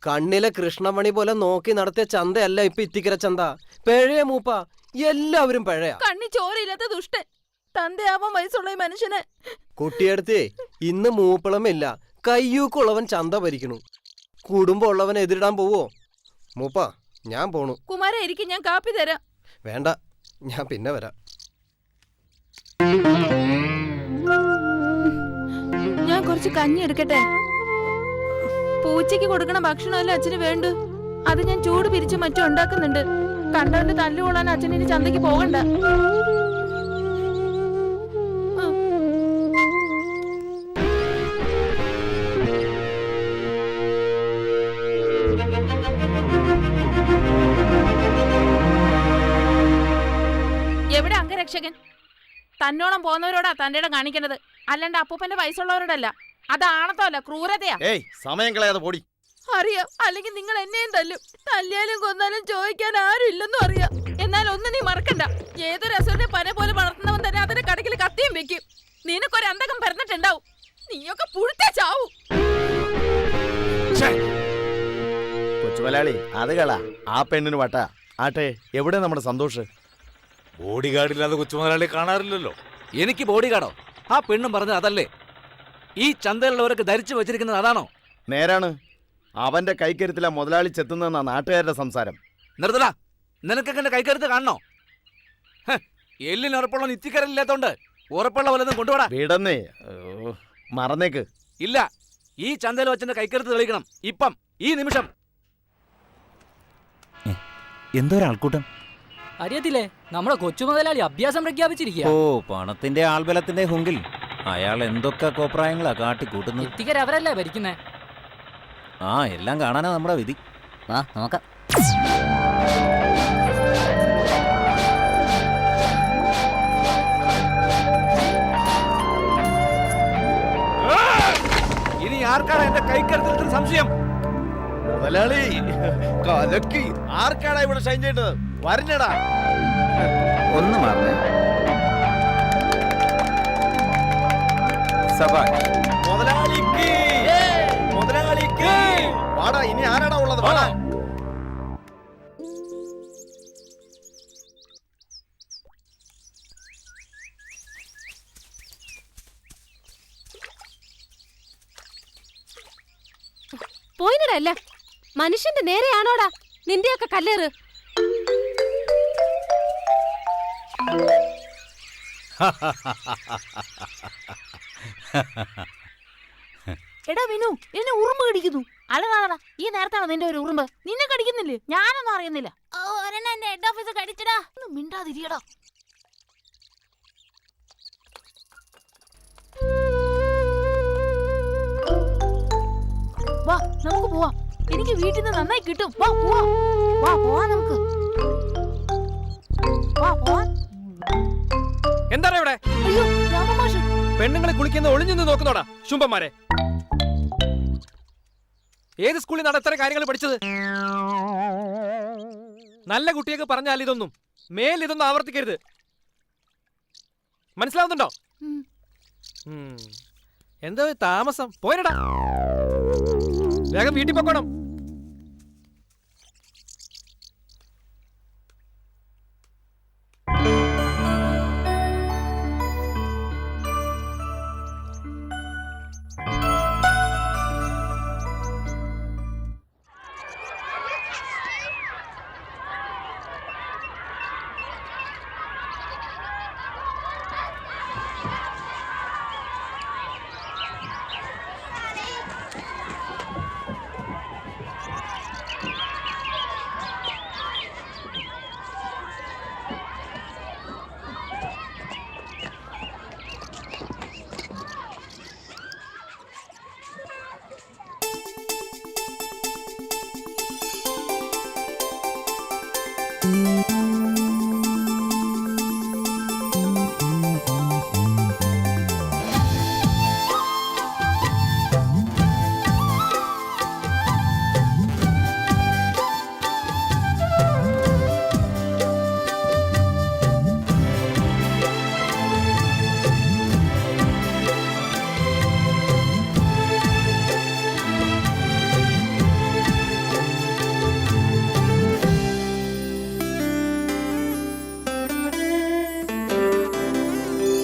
കണ്ണിലെ കൃഷ്ണമണി പോലെ നോക്കി നടത്തിയ ചന്തയല്ല ഇപ്പൊ ഇത്തിക്കര ചന്ത. പിഴയ മൂപ്പ, എല്ലാവരും പിഴയാ. കണ്ണി ചോരയില്ലാത്ത ദുഷ്ടൻ. തന്തയാവാൻ വയസ്സുള്ള ഈ മനുഷ്യനെ. കുട്ടിയടുത്തേ ഇന്ന് മൂപ്പളമില്ല. കയ്യൂക്കുള്ളവൻ ചന്ത ഭരിക്കണു. കുടുംബമുള്ളവൻ എതിരിടാൻ പോവോ? മൂപ്പ, ഞാൻ പോണു. കുമാര ഇരിക്കും, ഞാൻ കാപ്പി തരാം. വേണ്ട, ഞാൻ പിന്നെ വരാം. ഞാൻ കുറച്ച് കഞ്ഞി എടുക്കട്ടെ. പൂച്ചയ്ക്ക് കൊടുക്കണ ഭക്ഷണമല്ല അച്ഛന് വേണ്ടു. അത് ഞാൻ ചൂട് പിരിച്ച് മറ്റും ഉണ്ടാക്കുന്നുണ്ട്. കണ്ടവന്റെ തല്ലുകൊള്ളാൻ അച്ഛൻ ഇനി ചന്തയ്ക്ക് പോകണ്ട. എവിടെ അംഗരക്ഷകൻ? തന്നോളം പോകുന്നവരോടാ തന്റെ ഇടം കാണിക്കേണ്ടത്, അല്ലാണ്ട് അപ്പൂപ്പന്റെ വയസ്സുള്ളവരോടല്ല. അത് ആണത്തല്ല, ക്രൂരതയാ. ഏയ് സമയം കളയാതെ പോടി. അറിയാം, അല്ലെങ്കിൽ നിങ്ങൾ എന്നെയും തല്ലും. തല്ലിയാലും കൊന്നാലും ചോദിക്കാൻ ആരും ഇല്ലെന്നും അറിയാം. എന്നാൽ ഒന്ന് നീ മറക്കണ്ട, ഏതൊരു അസുരനെ പന പോലെ വളർത്തുന്നവൻ തന്നെ അതിന്റെ കടക്കിൽ കത്തിയും വെക്കും. നിനക്കൊരു അന്തകം പറഞ്ഞിട്ടുണ്ടാവും, നീയൊക്കെ പുഴുത്തേ ചാവൂ. കൊച്ചുമലയാളി അത് കള, ആ പെണ്ണിന് വട്ട. ആട്ടെ, എവിടെ നമ്മുടെ സന്തോഷ്? ബോഡി ഗാർഡില്ലാതെ കൊച്ചുമുതലാളി കാണാറില്ലല്ലോ. എനിക്ക് ബോഡി ഗാർഡോ? ആ പെണ്ണും പറഞ്ഞത് അതല്ലേ? ഈ ചന്തയിലുള്ളവരൊക്കെ ധരിച്ചു വെച്ചിരിക്കുന്നത് അതാണോ? നേരാണ്. അവന്റെ കൈക്കരുത്തില മുതലാളി ചെത്തുന്നെന്നാ നാട്ടുകാരുടെ സംസാരം. നിർത്തടാ, നിനക്കൊക്കെ എന്റെ കൈക്കരുത്ത് കാണണോ? എല്ലിന് ഉറപ്പുള്ള നിത്യക്കരലില്ലാത്തോണ്ട് ഉറപ്പുള്ള വല്ലതും കൊണ്ടുപോടാ. വീടന്നേ, മറന്നേക്ക്. ഇല്ല, ഈ ചന്തയിൽ വെച്ചെന്റെ കൈക്കരുത്ത് തെളിയിക്കണം, ഇപ്പം, ഈ നിമിഷം. എന്തോ ഒരാൾക്കൂട്ടം. അറിയത്തില്ലേ, നമ്മുടെ കൊച്ചു മുതലാളി അഭ്യാസം പ്രഖ്യാപിച്ചിരിക്കുക. ഓ, പണത്തിന്റെ ആൾബലത്തിന്റെ ഹുങ്കിൽ അയാൾ എന്തൊക്കെ കോപ്രായങ്ങളാ കാട്ടിക്കൂട്ടുന്നത്. ഇത്തിക്കര അവരല്ലേ ഭരിക്കുന്നേ. ആ, എല്ലാം കാണാനാ നമ്മുടെ വിധി. ആ, നോക്കാം. ഇനി ആർക്കാണ് എന്റെ കൈക്കരുത്തിൽ സംശയം? മുതലാളി കലക്കി. ആർക്കാടാ ഇവിടെ ഷൈൻ ചെയ്യേണ്ടത്? വരഞ്ഞടാ. ഒന്ന് മാറണേ. സബാഷ്. മുതലാളിക്ക് മുതലാളിക്ക് വാടാ. ഇനി ആരാടാ ഉള്ളത്? വാടാ. പോയിനടല്ല, മനുഷ്യന്റെ നേരെയാണോടാ നിന്റെയൊക്കെ കല്ലേറ്? എടാ വിനു, എന്നെ ഉറുമ്പ് കടിക്കുന്നു. അല്ലടാ, ഈ നേരത്താണ് നിന്റെ ഒരു ഉറുമ്പ്. നിന്നെ കടിക്കുന്നില്ലേ? ഞാനൊന്നും അറിയുന്നില്ല. എന്റെ ഹെഡ് ഓഫീസ് കടിച്ചടാ. മിണ്ടാതിരിയടാ. വാ, നമുക്ക് പോവാം. എനിക്ക് വീട്ടിൽ നിന്ന് നന്നായി കിട്ടും. വാ പോവാ, വാ പോവാ നമുക്ക്. വാ പോവാ. എന്താണ് ഇവിടെ? അയ്യോ രാമമാഷ്, പെണ്ണുങ്ങളെ കുളിക്കുന്ന ഒളിഞ്ഞു നോക്കുന്നോടാ ശുംഭന്മാരെ. ഏത് സ്കൂളിൽ നിന്നാണ് ഇത്ര കാര്യങ്ങൾ പഠിച്ചത്? നല്ല കുട്ടിയൊക്കെ പറഞ്ഞാൽ ഇതൊന്നും ഇതൊന്നും ആവർത്തിക്കരുത്. മനസ്സിലാവുന്നുണ്ടോ? എന്താ താമസം? പോരടാ, വേഗം വീട്ടിൽ പൊക്കോണം.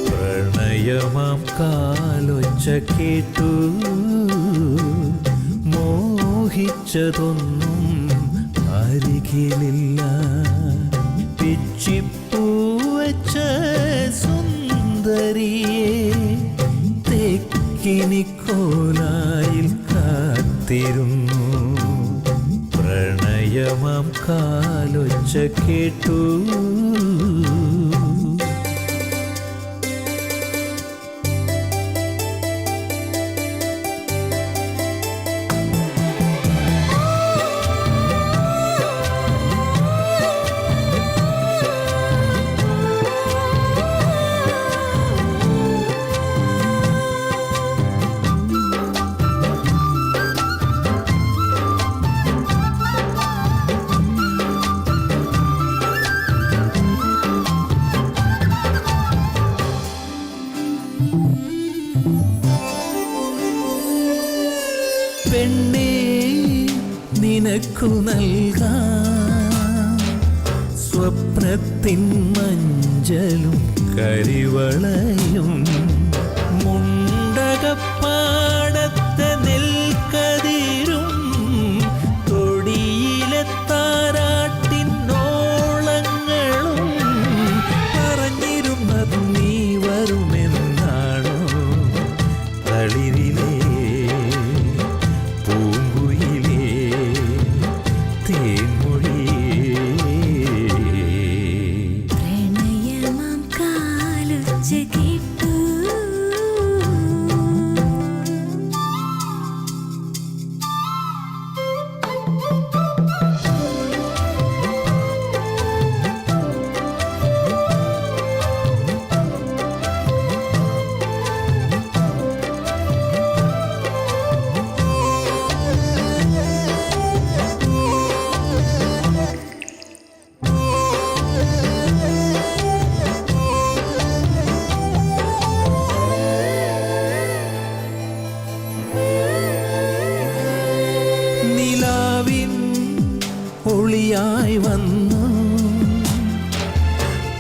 പ്രണയമാം കാലൊച്ച കേട്ടു, മോഹിച്ചതൊന്നും അരികിലില്ല. പിച്ചിപ്പൂവച്ച സുന്ദരിയെ തെക്കിനിക്കോലായിൽ കാത്തിരുന്നു. പ്രണയമാം കാലൊച്ച കേട്ടു. പെണ്ണേ നിനക്കു നൽകാം സ്വപ്നത്തിൻ മഞ്ചലും കരിവളയും മുണ്ടകപ്പാടത്തെ നെൽക്കതിരും തൊടിയിലെ താരാട്ടിനോളങ്ങളും പറഞ്ഞിരുന്നത് നീ വരുമെന്നാണോ തളിരിലേ പൂങ്കുയിലേ തേൻമൊഴിയേ പ്രണയമാം കാലൊച്ച കേട്ടു. നിലാവിൻ ഒളിയായി വന്നു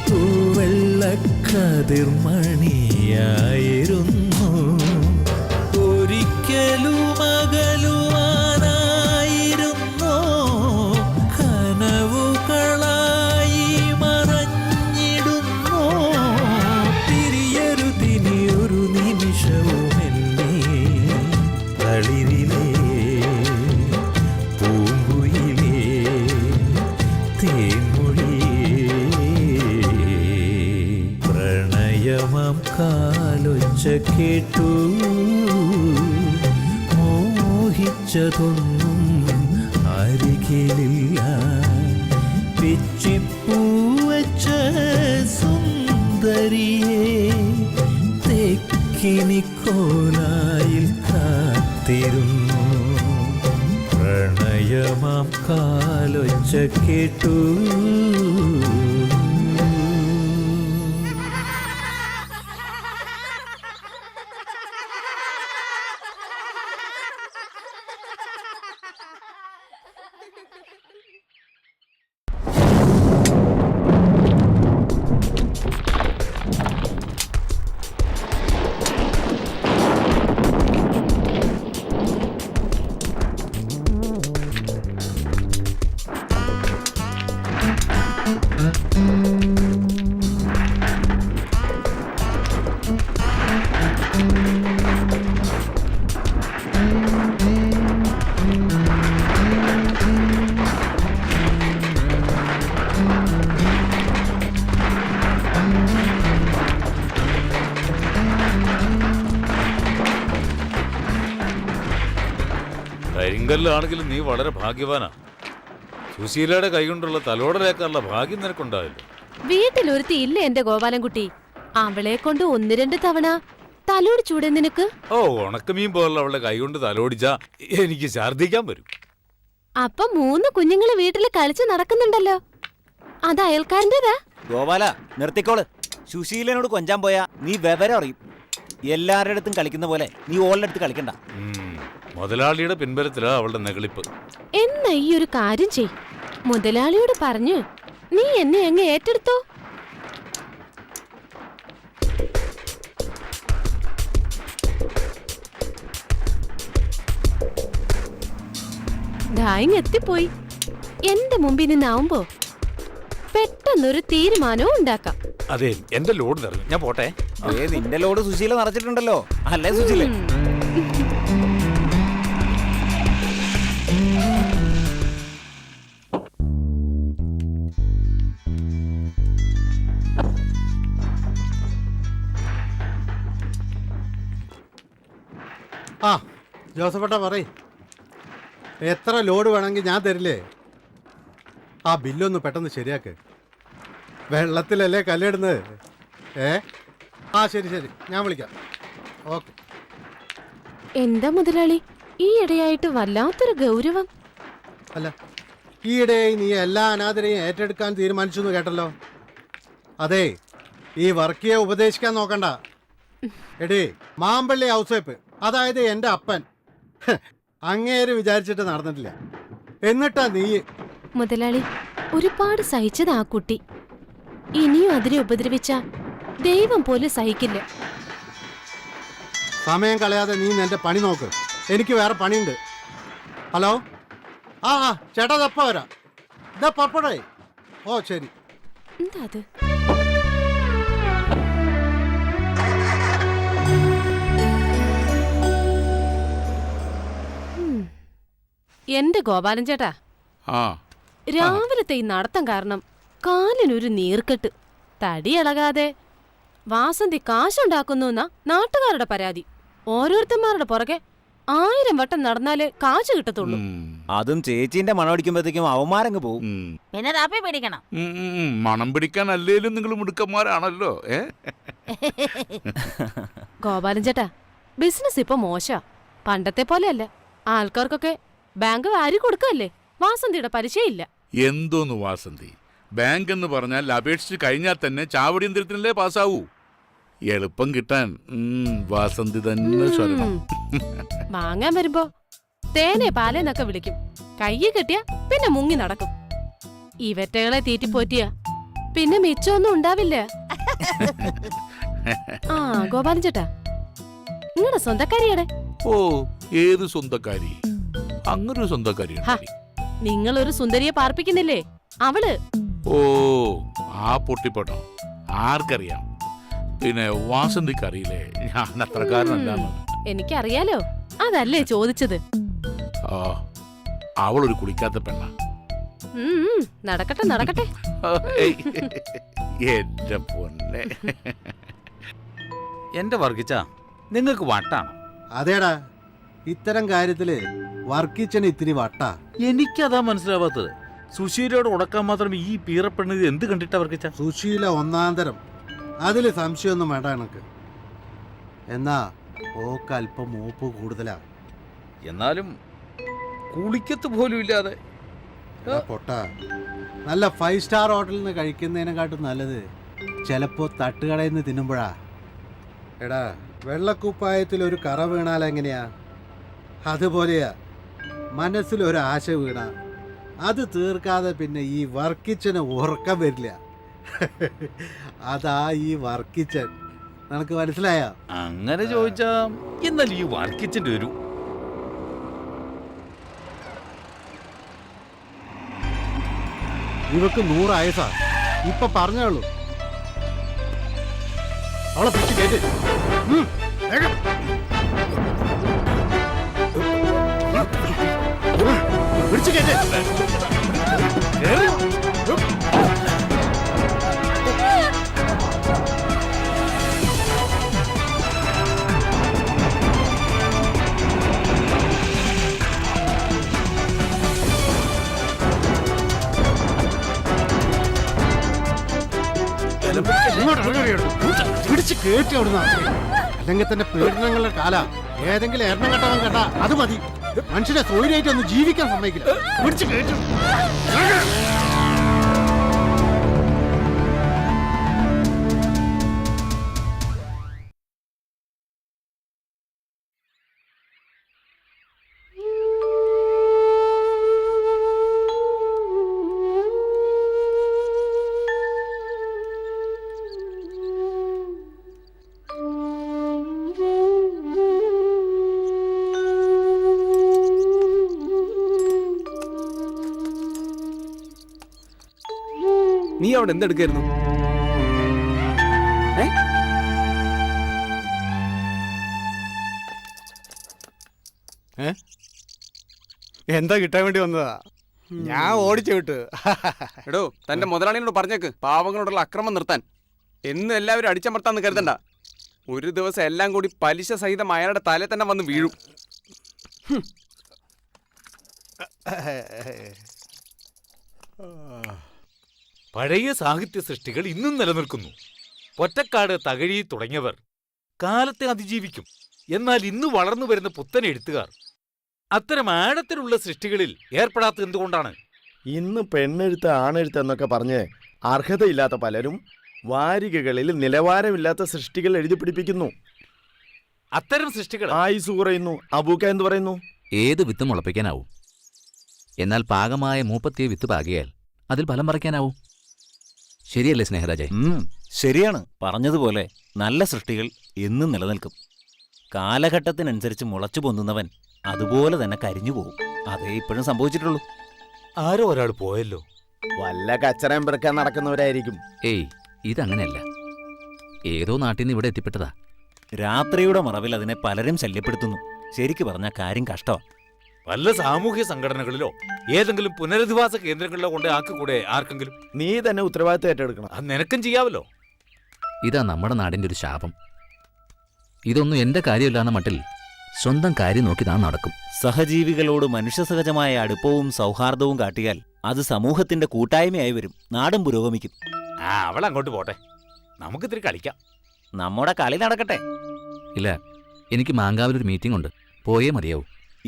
തൂവെള്ളക്കതിർമണിയായിരുന്നു ഒരിക്കലും അകലുവാനായിരുന്നു കനവുകളായി മറഞ്ഞിടുന്നു തിരിയരുതിനിയൊരു നിമിഷവും എന്നെ തളിരിലേ പൂങ്കുയിലേ തേൻമൊഴിയേ പ്രണയമാം കാലൊച്ച കേട്ടു മോഹിച്ചതൊന്നും അരികിലില്ല പിച്ചിപ്പൂവച്ച സുന്ദരിയേ തെക്കിനിക്കോലായിൽ കാത്തിരുന്നു പ്രണയമാം കാലൊച്ച കേട്ടു. കരിങ്കല്ലാണെങ്കിലും നീ വളരെ ഭാഗ്യവാനാ. സുശീലയുടെ കൈകൊണ്ടുള്ള തലോടലേക്കാനുള്ള ഭാഗ്യം നിനക്കുണ്ടായല്ലോ. വീട്ടിലൊരുത്തി ഇല്ല എന്റെ ഗോപാലൻകുട്ടി. അവളെ കൊണ്ട് 1-2 തവണ തലോടിച്ചൂടെ നിനക്ക്? ഓ, ഉണക്കമീൻ പോലുള്ള അവളുടെ കൈകൊണ്ട് തലോടിച്ചാ എനിക്ക് ഛർദ്ദിക്കാൻ വരും. അപ്പൊ 3 കുഞ്ഞുങ്ങള് വീട്ടില് കളിച്ച് നടക്കുന്നുണ്ടല്ലോ. അത് അയൽക്കാരൻ്റെതാ. ഗോപാല നിർത്തിക്കോള്. സുശീലനോട് കൊഞ്ചാൻ പോയാ നീ വിവരം അറിയും. എല്ലാവരുടെ അടുത്തും കളിക്കുന്ന പോലെ നീ ഓളുടെ അടുത്ത് കളിക്കണ്ട. മുതലാളിയുടെ പിൻബലത്തിലാ അവളുടെ നെകളിപ്പ്. എന്നാ ഈ ഒരു കാര്യം ചെയ്, മുതലാളിയോട് പറഞ്ഞു നീ എന്നെ അങ്ങ് ഏറ്റെടുത്തോ. എത്തിപ്പോയി. എന്റെ മുമ്പിൽ നിന്നാവുമ്പോ പെട്ടെന്നൊരു തീരുമാനവും ഉണ്ടാക്കാം. അതെ, എന്റെ ലോഡ് നിറഞ്ഞു, ഞാൻ പോട്ടെ. നിന്റെ ലോഡ് സുശീല നിറച്ചിട്ടുണ്ടല്ലോ അല്ലേ സുശീല? ആ ജോസഫേട്ട പറയ്, എത്ര ലോഡ് വേണമെങ്കിൽ ഞാൻ തരില്ലേ? ആ ബില്ലൊന്ന് പെട്ടെന്ന് ശരിയാക്ക്. വെള്ളത്തിലല്ലേ കല്ലിടുന്നത്. ആ ശരി ശരി, ഞാൻ വിളിക്കാം. ഓക്കെ. എന്താ മുതലാളി ഈ ഇടയായിട്ട് വല്ലാത്തൊരു ഗൗരവം? അല്ല, ഈയിടെ നീ എല്ലാ അനാഥരെയും ഏറ്റെടുക്കാൻ തീരുമാനിച്ചു എന്ന് കേട്ടല്ലോ. അതെ, ഈ വർക്കിയെ ഉപദേശിക്കാൻ നോക്കണ്ട. എടേ, മാമ്പള്ളി ഔസേപ്പ്, അതായത് എൻ്റെ അപ്പൻ, അങ്ങേര് വിചാരിച്ചിട്ട് നടന്നിട്ടില്ല. എന്നിട്ടാ നീ. മുതലാളി, ഒരുപാട് സഹിച്ചത് ആ കുട്ടി. ഇനിയും അതിനെ ഉപദ്രവിച്ച ദൈവം പോലും സഹിക്കില്ല. സമയം കളയാതെ നീ നിന്റെ പണി നോക്ക്. എനിക്ക് വേറെ പണിയുണ്ട്. ഹലോ, ആ ചേട്ടാ, തപ്പ വരാം. ഇതാ പപ്പടേ. ഓ ശരി. എന്താ അത്? എന്റെ ഗോപാലൻ ചേട്ടാ, രാവിലത്തെ ഈ നടത്തം കാരണം കാലിനൊരു നീർക്കെട്ട്. തടി ഇളകാതെ വാസന്തി കാശുണ്ടാക്കുന്നു എന്നാ നാട്ടുകാരുടെ പരാതി. ഓരോരുത്തന്മാരുടെ പുറകെ 1000 വട്ടം നടന്നാലേ കാശ് കിട്ടത്തുള്ളൂ. അതും ചേച്ചീന്റെ മണം അടിക്കുമ്പോഴത്തേക്കും അവന്മാരങ്ങ് പോവും. പിന്നെ താപ്പി പിടിക്കണം. മണം പിടിക്കാൻ അല്ലേലും നിങ്ങൾ മിടുക്കന്മാരാണല്ലോ. ഗോപാലൻ ചേട്ടാ, ബിസിനസ് ഇപ്പൊ മോശ. പണ്ടത്തെ പോലെയല്ല. ആൾക്കാർക്കൊക്കെ ബാങ്ക് വാരി കൊടുക്കല്ലേ. വാസന്തിയുടെ പലിശയില്ല. എന്തോന്ന് വാസന്തി, ബാങ്ക് എന്ന് പറഞ്ഞാൽ അപേക്ഷിച്ച് കഴിഞ്ഞാൽ തന്നെ ചാവടി യന്ത്രത്തിനല്ലേ പാസ്സാവൂ. എളുപ്പം കിട്ടാൻ വാസന്തി തന്നെ സ്വരണം. വാങ്ങാൻ വരുമ്പോ തേനെ പാലേന്നൊക്കെ വിളിക്കും. കയ്യെ കെട്ടിയ പിന്നെ മുങ്ങി നടക്കും. ഇവറ്റകളെ തീറ്റിപ്പോറ്റിയ പിന്നെ മിച്ചമൊന്നും ഉണ്ടാവില്ല. ആ ഗോപാലൻ ചേട്ടാ, നിങ്ങളുടെ സ്വന്തക്കാരിയുടെ. ഓ, ഏത് സ്വന്തക്കാരി? അങ്ങനൊരു സ്വന്തക്കാരി. നിങ്ങളൊരു സുന്ദരിയെ പാർപ്പിക്കുന്നില്ലേ, അവള്. ഓ, ആ പൊട്ടിപ്പോട്ടോ. ആർക്കറിയാം? പിന്നെ വാസന്തിക്ക് അറിയില്ലേ ഞാൻ അത്രക്കാരനല്ലാന്ന്? എനിക്കറിയാലോ, അതല്ലേ ചോദിച്ചത്. ആ, അവളൊരു കുളിക്കാത്ത പെണ്ണ. നടക്കട്ടെ നടക്കട്ടെ. എന്റെ പൊന്നെ. എന്റെ വർഗിച്ച, നിങ്ങൾക്ക് വട്ടാണോ? അതേടാ, ഇത്തരം കാര്യത്തില് വർക്കിച്ചന് ഇത്തിരി വട്ടാ. എനിക്കതാ മനസ്സിലാവാത്തത്. സുശീലയോട് ഉടക്കാൻ മാത്രം ഈ പീറപ്പെണ്ണത് എന്ത് കണ്ടിട്ടാ വർഗിച്ച? സുശീല ഒന്നാന്തരം, അതില് സംശയമൊന്നും വേണ്ട എനക്ക്. എന്നാ ഓക്ക് അല്പം മൂപ്പ് കൂടുതലാ. എന്നാലും കുളിക്കത്ത് പോലും ഇല്ലാതെ. പൊട്ടാ, നല്ല 5 സ്റ്റാർ ഹോട്ടലിൽ നിന്ന് കഴിക്കുന്നതിനെക്കാട്ടും നല്ലത് ചിലപ്പോ തട്ടുകടയിൽ നിന്ന് തിന്നുമ്പോഴാ. എടാ, വെള്ളക്കുപ്പായത്തിൽ ഒരു കറ വീണാൽ എങ്ങനെയാ? അതുപോലെയാ മനസ്സിലൊരു ആശ വീണ അത് തീർക്കാതെ പിന്നെ ഈ വർക്കിച്ചന് ഉറക്കം വരില്ല. അതാ ഈ വർക്കിച്ചൻ. നിനക്ക് മനസ്സിലായ? അങ്ങനെ ചോദിച്ചാ എന്നാൽ ഈ വർക്കിച്ചന്റെ ഒരു ഇവക്ക് 100 ആയസാ. ഇപ്പൊ പറഞ്ഞോളൂ. അവളെ പിടിച്ച് കേട്ട്. പിടിച്ച് കേട്ട്. പിടിച്ച് കേട്ടി അവിടുന്ന്. അല്ലെങ്കിൽ തന്നെ പീഡനങ്ങളുടെ കാല. ഏതെങ്കിലും എണ്ണം കെട്ടവൻ കേട്ടാ അത് മതി. മനുഷ്യനെ തൊഴിലായിട്ട് ഒന്ന് ജീവിക്കാൻ സമ്മതിക്കില്ല. പിടിച്ച് കേട്ടു. നീ അവിടെ എന്തെടുക്കായിരുന്നു? എന്താ കിട്ടാൻ വേണ്ടി വന്നതാ? ഞാൻ ഓടിച്ചു വിട്ടു. എടോ, തന്റെ മുതലാളിയോട് പറഞ്ഞേക്ക് പാവങ്ങളോടുള്ള അക്രമം നിർത്താൻ. എന്ന് എല്ലാവരും അടിച്ചമർത്താന്ന് കരുതണ്ട. ഒരു ദിവസം എല്ലാം കൂടി പലിശ സഹിതം അയാളുടെ തലയിൽ തന്നെ വന്ന് വീഴും. പഴയ സാഹിത്യ സൃഷ്ടികൾ ഇന്നും നിലനിൽക്കുന്നു. പൊറ്റക്കാട്, തകഴി തുടങ്ങിയവർ കാലത്തെ അതിജീവിക്കും. എന്നാൽ ഇന്ന് വളർന്നു വരുന്ന പുത്തൻ എഴുത്തുകാർ അത്തരം ആഴത്തിലുള്ള സൃഷ്ടികളിൽ ഏർപ്പെടാത്തത് എന്തുകൊണ്ടാണ്? ഇന്ന് പെണ്ണെഴുത്ത് ആണെഴുത്ത് എന്നൊക്കെ പറഞ്ഞ് അർഹതയില്ലാത്ത പലരും വാരികകളിൽ നിലവാരമില്ലാത്ത സൃഷ്ടികൾ എഴുതി പിടിപ്പിക്കുന്നു. അത്തരം സൃഷ്ടികൾ ആയുസ് കുറയുന്നു. അബൂക്ക എന്ത് പറയുന്നു? ഏത് വിത്ത് മുളപ്പിക്കാനാവും, എന്നാൽ പാകമായ മൂപ്പത്തിയ വിത്ത് പാകിയാൽ അതിൽ ഫലം പറിക്കാനാവും. ശരിയല്ലേ സ്നേഹരാജേ? ശരിയാണ്. പറഞ്ഞതുപോലെ നല്ല സൃഷ്ടികൾ എന്നും നിലനിൽക്കും. കാലഘട്ടത്തിനനുസരിച്ച് മുളച്ചു പൊന്നുന്നവൻ അതുപോലെ തന്നെ കരിഞ്ഞു പോകും. അതേ ഇപ്പോഴും സംഭവിച്ചിട്ടുള്ളൂ. ആരോ ഒരാൾ പോയല്ലോ. വല്ല കച്ചറയും പെറുക്കാൻ നടക്കുന്നവരായിരിക്കും. ഏയ്, ഇതങ്ങനെയല്ല. ഏതോ നാട്ടിൽ നിന്ന് ഇവിടെ എത്തിപ്പെട്ടതാ. രാത്രിയുടെ മറവിൽ അതിനെ പലരും ശല്യപ്പെടുത്തുന്നു. ശരിക്കു പറഞ്ഞ കാര്യം കഷ്ടമാണ്. വല്ല സാമൂഹ്യ സംഘടനകളിലോ ഏതെങ്കിലും പുനരധിവാസ കേന്ദ്രങ്ങളിലോ കൊണ്ട് ആക്കിക്കൂടെ ആർക്കെങ്കിലും? നീ തന്നെ ഉത്തരവാദിത്തം ഏറ്റെടുക്കണം. അത് നിനക്കും ചെയ്യാവല്ലോ. ഇതാ നമ്മുടെ നാടിൻ്റെ ഒരു ശാപം. ഇതൊന്നും എൻ്റെ കാര്യമില്ലാന്ന മട്ടിൽ സ്വന്തം കാര്യം നോക്കി താൻ നടക്കും. സഹജീവികളോട് മനുഷ്യസഹജമായ അടുപ്പവും സൗഹാർദ്ദവും കാട്ടിയാൽ അത് സമൂഹത്തിന്റെ കൂട്ടായ്മയായി വരും. നാടും പുരോഗമിക്കും. അവൾ അങ്ങോട്ട് പോട്ടെ, നമുക്കിത്തിരി കളിക്കാം. നമ്മുടെ കളി നടക്കട്ടെ. ഇല്ല, എനിക്ക് മാങ്കാവിലൊരു മീറ്റിംഗ് ഉണ്ട്, പോയേ മതിയാവും.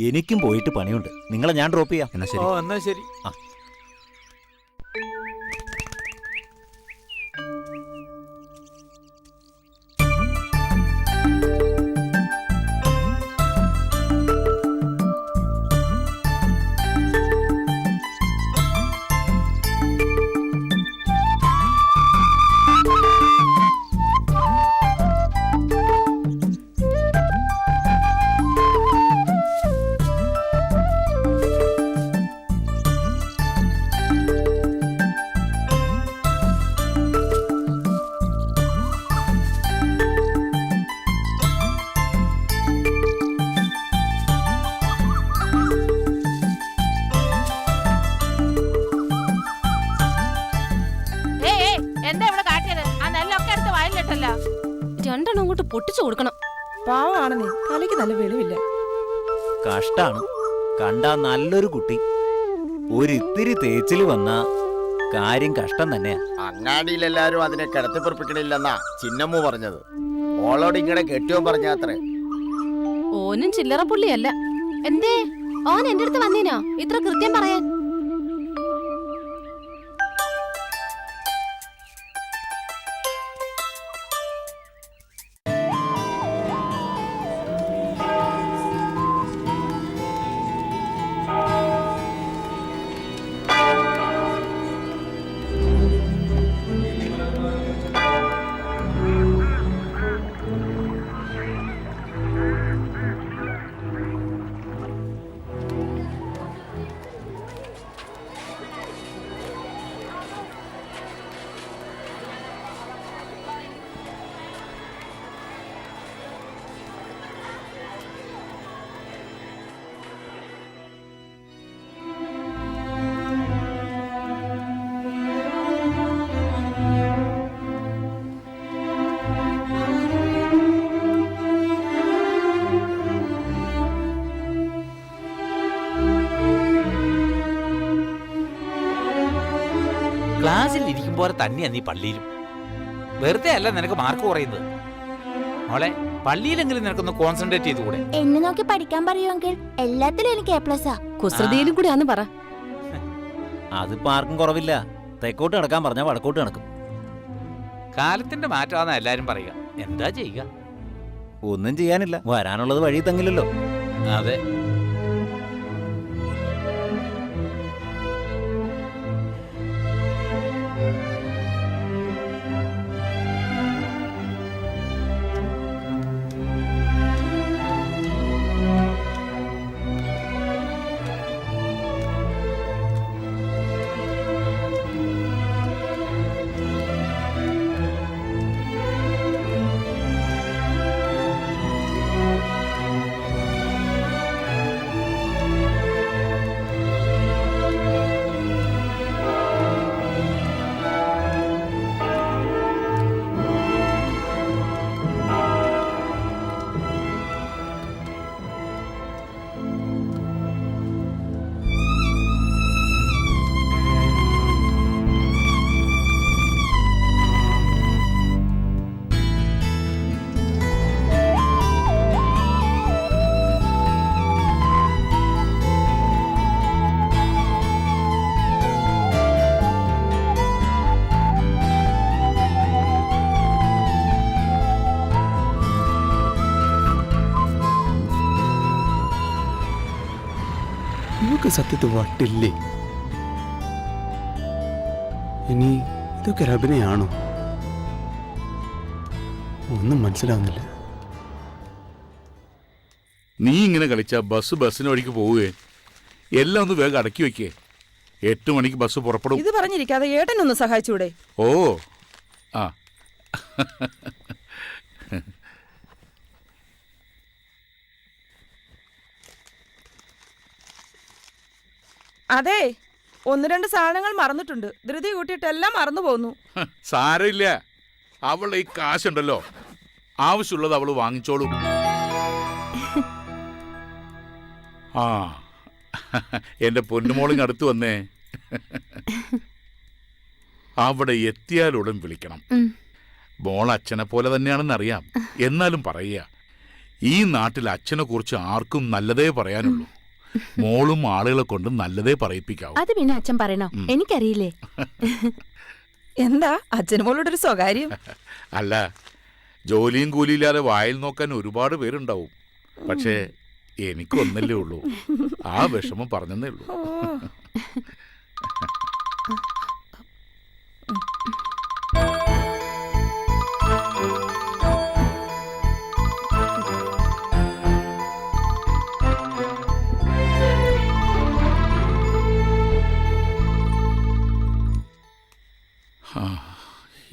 എനിക്കും പോയിട്ട് പണിയുണ്ട്. നിങ്ങളെ ഞാൻ ഡ്രോപ്പ് ചെയ്യാം. എന്നാ ശരി. എന്നാ ശരി. രണ്ടെണ്ണം അങ്ങോട്ട് പൊട്ടിച്ചു കൊടുക്കണം. പാവാണ് നീ, തലയ്ക്ക് നല്ല വെളിവില്ല. കഷ്ടാണ്. കണ്ടാ നല്ലൊരു കുട്ടി, ഒരിത്തിരി തേച്ചില് വന്ന കാര്യം കഷ്ടം തന്നെയാ. അങ്ങാടിയിലെല്ലാരും അതിനെ കിടത്തിപ്പുറപ്പിക്കണില്ലെന്നാ ചിന്നമ്മു പറഞ്ഞത്. ഓളോട് ഇങ്ങനെ കെട്ടിയോ പറഞ്ഞാത്രേ. ഓനും ചില്ലറ പുള്ളിയല്ല. എന്തേ ഓൻ എന്റെ അടുത്ത് വന്നീനോ ഇത്ര കൃത്യം പറയാൻ? ക്ലാസ്സിൽ ഇരിക്കുമ്പോൾ തന്നെയാ നീ പള്ളിയിലും. വെറുതെ അല്ല നിനക്ക് മാർക്ക് കുറയുന്നത്. മോളെ, പള്ളിയിലെങ്കിലും നിനക്കൊന്ന് കോൺസെൻട്രേറ്റ് ചെയ്തുകൂടെ? എന്നെ നോക്കി പഠിക്കാൻ പറയുമെങ്കിൽ എല്ലാത്തിലും എനിക്ക് A+. കുസൃതിയിലും കൂടി ആന്ന് പറ. അതിപ്പോ ആർക്കും കുറവില്ല. തെക്കോട്ട് നടക്കാൻ പറഞ്ഞാൽ വടക്കോട്ട് നടക്കും. കാലത്തിന്റെ മാറ്റമാണെന്ന് എല്ലാരും പറയുക. എന്താ ചെയ്യുക? ഒന്നും ചെയ്യാനില്ല. വരാനുള്ളത് വഴി തങ്ങില്ലല്ലോ. അതെ. ഇവക്ക് സത്യത്തിൽ വട്ടില്ലേ? ഇനി ഇതൊക്കെ ഒരു അഭിനയാണോ? ഒന്നും മനസ്സിലാവുന്നില്ല. നീ ഇങ്ങനെ കളിച്ചാ ബസ്സിന് വഴിക്ക് പോവുകയെ. എല്ലാം ഒന്ന് വേഗം അടക്കി വെക്കേ. 8 മണിക്ക് ബസ് പുറപ്പെടും. ഇത് പറഞ്ഞിരിക്കാതെ ഏട്ടനൊന്ന് സഹായിച്ചൂടെ? ഓ ആ അതെ, 1-2 സാധനങ്ങൾ മറന്നിട്ടുണ്ട്. ധൃതി കൂട്ടിയിട്ടെല്ലാം മറന്നു പോന്നു. സാരമില്ല, അവളുടെ ഈ കാശുണ്ടല്ലോ, ആവശ്യമുള്ളത് അവള് വാങ്ങിച്ചോളും. ആ എന്റെ പൊന്നുമോളിങ് അടുത്ത് വന്നേ. അവിടെ എത്തിയാലുടൻ വിളിക്കണം. മോൾ അച്ഛനെ പോലെ തന്നെയാണെന്നറിയാം, എന്നാലും പറയുക, ഈ നാട്ടിൽ അച്ഛനെ കുറിച്ച് ആർക്കും നല്ലതേ പറയാനുള്ളൂ. മോളും ആളുകളെ കൊണ്ട് നല്ലതേ പറയിപ്പിക്കാവൂ. അത് പിന്നെ അച്ഛൻ പറയണോ? എനിക്കറിയില്ലേ. എന്താ അച്ഛന് മോളോട് ഒരു സ്വകാര്യം? അല്ല, ജോലിയും കൂലിയില്ലാതെ വായിൽ നോക്കാൻ ഒരുപാട് പേരുണ്ടാവും. പക്ഷേ എനിക്കൊന്നല്ലേ ഉള്ളൂ. ആ വിഷമം പറഞ്ഞതേ ഉള്ളൂ.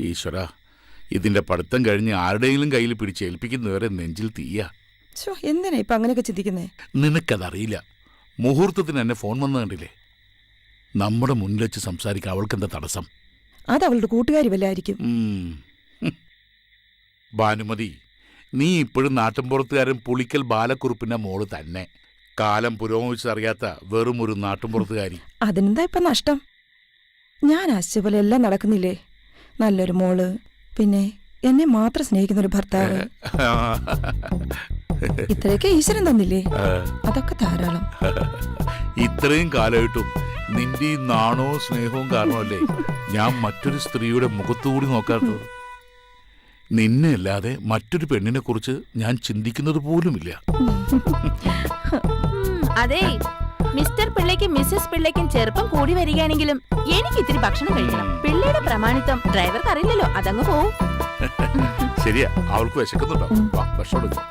ഈശ്വര, ഇതിന്റെ പഠിത്തം കഴിഞ്ഞ് ആരുടെയെങ്കിലും കയ്യിൽ പിടിച്ചേൽപ്പിക്കുന്നവരെ നെഞ്ചിൽ തീയ. എന്തിനാ ഇപ്പൊ അങ്ങനെയൊക്കെ ചിന്തിക്കുന്നേ? നിനക്കതറിയില്ല. മുഹൂർത്തത്തിന് എന്നെ ഫോൺ വന്നു കണ്ടില്ലേ? നമ്മുടെ മുന്നിൽ വെച്ച് സംസാരിക്കാൻ അവൾക്കെന്താ തടസ്സം? അത് അവളുടെ കൂട്ടുകാരി വല്ലായിരിക്കും. ഭാനുമതി, നീ ഇപ്പോഴും നാട്ടിൻപുറത്തുകാരൻ പുളിക്കൽ ബാലക്കുറുപ്പിന്റെ മോള് തന്നെ. കാലം പുരോഗമിച്ചറിയാത്ത വെറും ഒരു നാട്ടിൻപുറത്തുകാരി. അതിനെന്താ ഇപ്പൊ നഷ്ടം? ഞാൻ ആശിച്ച പോലെ എല്ലാം നടക്കുന്നില്ലേ? നല്ലൊരു മോള്, പിന്നെ എന്നെ മാത്രം സ്നേഹിക്കുന്ന ഒരു ഭർത്താവ്. ഇത്രയൊക്കെ ഈശ്വരൻ തന്നില്ലേ? അതൊക്കെ ധാരാളം. ഇത്രയും കാലമായിട്ടും നിന്റെ ഈ നാണവും സ്നേഹവും കാരണമല്ലേ ഞാൻ മറ്റൊരു സ്ത്രീയുടെ മുഖത്തുകൂടി നോക്കാത്തത്. നിന്നെ അല്ലാതെ മറ്റൊരു പെണ്ണിനെ കുറിച്ച് ഞാൻ ചിന്തിക്കുന്നത് പോലുമില്ല. അതെ, മിസ്റ്റർ പിള്ളയ്ക്കും മിസ്സസ് പിള്ളയ്ക്കും ചെറുപ്പം കൂടി വരികയാണെങ്കിലും എനിക്ക് ഇത്തിരി ഭക്ഷണം കഴിക്കണം. പിള്ളയുടെ പ്രമാണിത്വം ഡ്രൈവർക്ക് അറിയില്ലല്ലോ, അതങ്ങ് പോവും. ശരിയാ, അവൾക്ക് വിശക്കുന്നുണ്ടോ? ഭക്ഷണം എടുക്കും.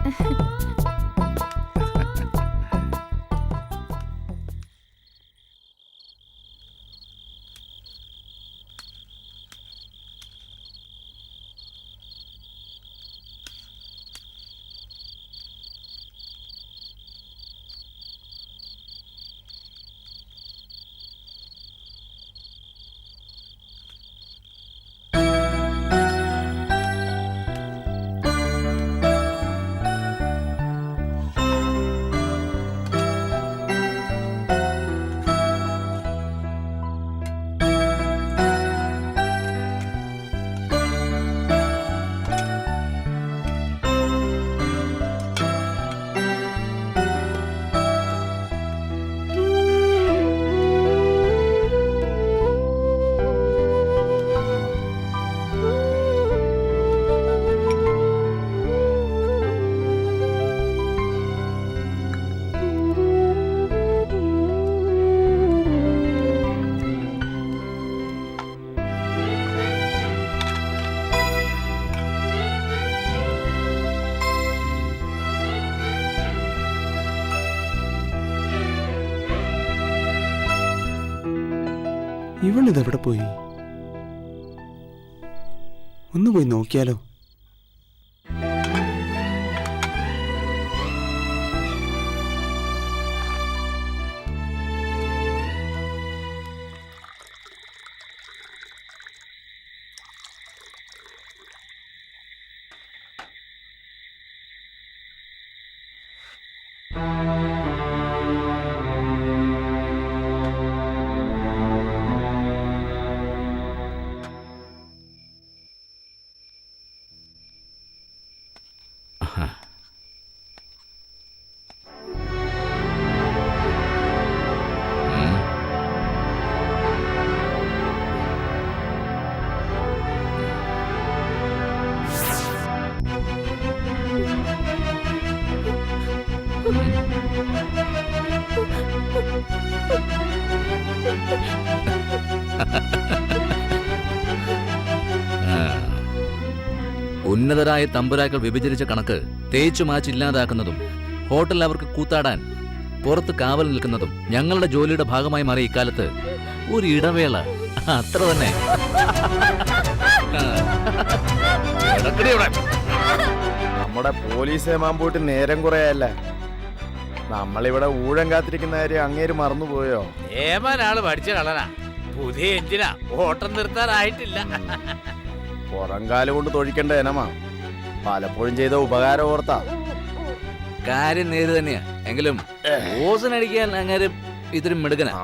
ഇവളിതെവിടെ പോയി? ഒന്ന് പോയി നോക്കിയാലോ? ഉന്നതരായ തമ്പുരാക്കൾ വിഭജിച്ച കണക്ക് തേച്ചു മാച്ചില്ലാതാക്കുന്നതും ഹോട്ടലിൽ അവർക്ക് കൂത്താടാൻ പുറത്ത് കാവൽ നിൽക്കുന്നതും ഞങ്ങളുടെ ജോലിയുടെ ഭാഗമായി മാറിയ ഇക്കാലത്ത് ഒരു ഇടവേള, അത്ര തന്നെ. നമ്മുടെ പോലീസ് ഏമാൻ നേരം കുറയല്ലേ. നമ്മളിവിടെ ഊഴം കാത്തിരിക്കുന്ന കാര്യം അങ്ങേര് മറന്നുപോയോ? ഏമാനാള് പഠിച്ച കളനാ, പുതിയ എഞ്ചിനാ, ഓട്ടം നിർത്താറായിട്ടില്ല. പുറംകാല് കൊണ്ട് തൊഴിക്കേണ്ട ഇനമാ, പലപ്പോഴും ചെയ്ത ഉപകാരം ഓർത്താ. കാര്യം നേര് തന്നെയാ, എങ്കിലും ഓസനടിക്കാൻ അങ്ങനെ ഇത്തിരി മിടുക്കനാ.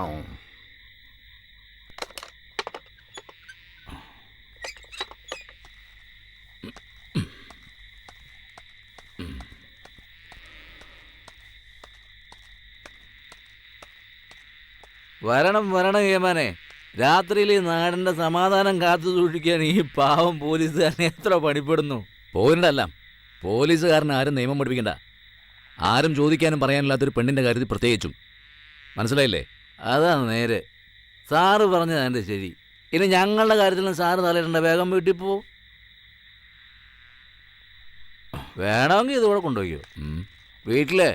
വരണം വരണം ഏമാനെ, രാത്രിയിൽ ഈ നാടിന്റെ സമാധാനം കാത്തു സൂക്ഷിക്കാൻ ഈ പാവം പോലീസുകാരനെ എത്ര പണിപ്പെടുന്നു. പോയിട്ടല്ല, പോലീസുകാരന് ആരും നിയമം പഠിപ്പിക്കണ്ട. ആരും ചോദിക്കാനും പറയാനില്ലാത്തൊരു പെണ്ണിന്റെ കാര്യത്തിൽ പ്രത്യേകിച്ചും. മനസ്സിലായില്ലേ? അതാണ് നേരെ. സാറ് പറഞ്ഞത് എൻ്റെ ശരി. ഇനി ഞങ്ങളുടെ കാര്യത്തിലും സാറ് തലയിടേണ്ട, വേഗം വീട്ടിൽ പോവും. വേണമെങ്കിൽ ഇതുകൂടെ കൊണ്ടുപോയോ. വീട്ടിലെ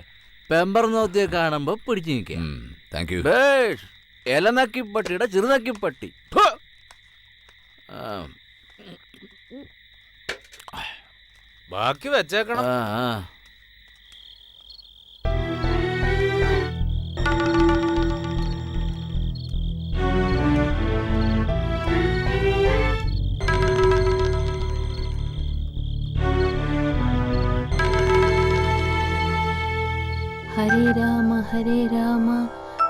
പെമ്പർ നോത്തിയെ കാണുമ്പോൾ പിടിച്ചു നിൽക്കാം. Thank you. ഇലനക്കിപ്പട്ടിയുടെ ചെറുനക്കിപ്പട്ടി. ബാക്കി വെച്ചേക്കണം. ഹരേ രാമ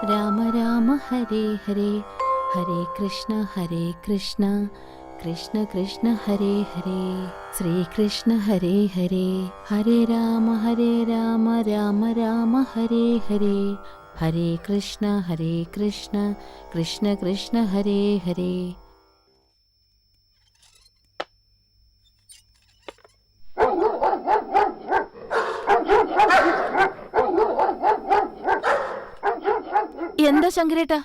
രാമ രാമ ഹരേ ഹരേ, ഹരേ കൃഷ്ണ കൃഷ്ണ കൃഷ്ണ ഹരേ ഹരേ, ശ്രീകൃഷ്ണ ഹരേ ഹരേ. ഹരേ രാമ രാമ രാമ ഹരേ ഹരേ, ഹരേ കൃഷ്ണ കൃഷ്ണ കൃഷ്ണ ഹരേ ഹരേ. എന്താ ശങ്കരേട്ടാ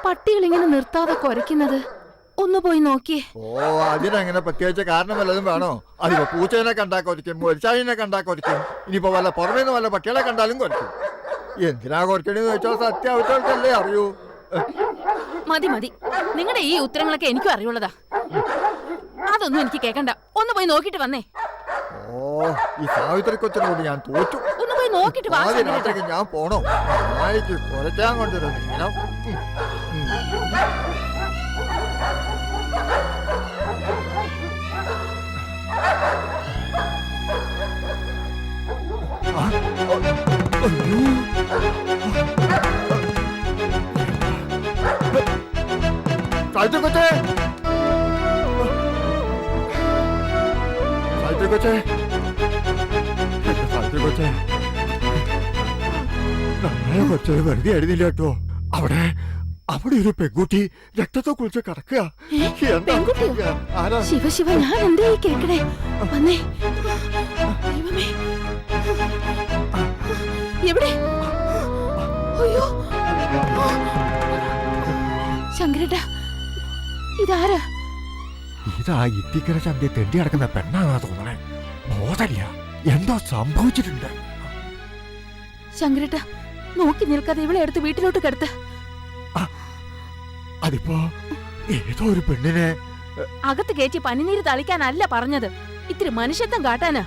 പട്ടികൾ ഇങ്ങനെ നിർത്താതെ കുരയ്ക്കുന്നത്? ഒന്ന് പോയി നോക്കിയേ. ഓ, അതിനങ്ങനെ പ്രത്യേകിച്ച് കാരണം വല്ലതും വേണോ? അതിപ്പോ പൂച്ചേനെ കണ്ടാ കൊരയ്ക്കും, മൊരിച്ചാഴിനെ കണ്ടാ കൊരയ്ക്കും, ഇനിയിപ്പോ വല്ല പുറമേന്ന് വല്ല പട്ടികളെ കണ്ടാലും കൊരയ്ക്കും. എന്തിനാ കൊരയ്ക്കണെന്ന് ചോദിച്ചാൽ സത്യാവസ്ഥകൾക്കല്ലേ അറിയൂ. മതി മതി, നിങ്ങളുടെ ഈ ഉത്തരങ്ങളൊക്കെ എനിക്കും അറിയുള്ളതാ. അതൊന്നും എനിക്ക് കേക്കണ്ട. ഒന്ന് പോയി നോക്കിട്ട് വന്നേ. ഓ, ഈ സാവിത്രി കൊച്ചിനോട് ഞാൻ തോറ്റു. ഒന്ന് പോയി നോക്കിട്ട് വാ. ഞാൻ പോണോ? നായിക്ക് കുറയ്ക്കാൻ കൊണ്ടുവരുന്നു ഇങ്ങനെ. സാവിത്രി കൊച്ചേ, സാവിത്രി കൊച്ചേ, സാവിത്രി കൊച്ചേ, നമ്മളെ കൊച്ചത് വെറുതെ ആയിരുന്നില്ല കേട്ടോ. അവിടെ ഒരു പെൺകുട്ടി രക്തത്തെ കുളിച്ച് കിടക്കുക. ശിവ ശിവ, ഞാൻ എന്താ ഈ കേക്കണേ? വന്നേ. ദൈവമേ, എവിടെ? അയ്യോ ശങ്കരേട്ടാ, ഇതാരാ? ഇതാ ഇത്തിക്കര ചന്തി തെണ്ടി കിടക്കുന്ന പെണ്ണാന്നാ തോന്നണേ. ബോധമില്ല, എന്തോ സംഭവിച്ചിട്ടുണ്ട്. ശങ്കരേട്ടാ, നോക്കി നിൽക്കാതെ ഇവളെ എടുത്ത് വീട്ടിലോട്ട് കിടത്ത്. അതിപ്പോ ഏതോ ഒരു പെണ്ണിനെ അകത്ത് കയറ്റി പനിനീര് തളിക്കാനല്ല പറഞ്ഞത്, ഇത്തിരി മനുഷ്യത്വം കാട്ടാനാ.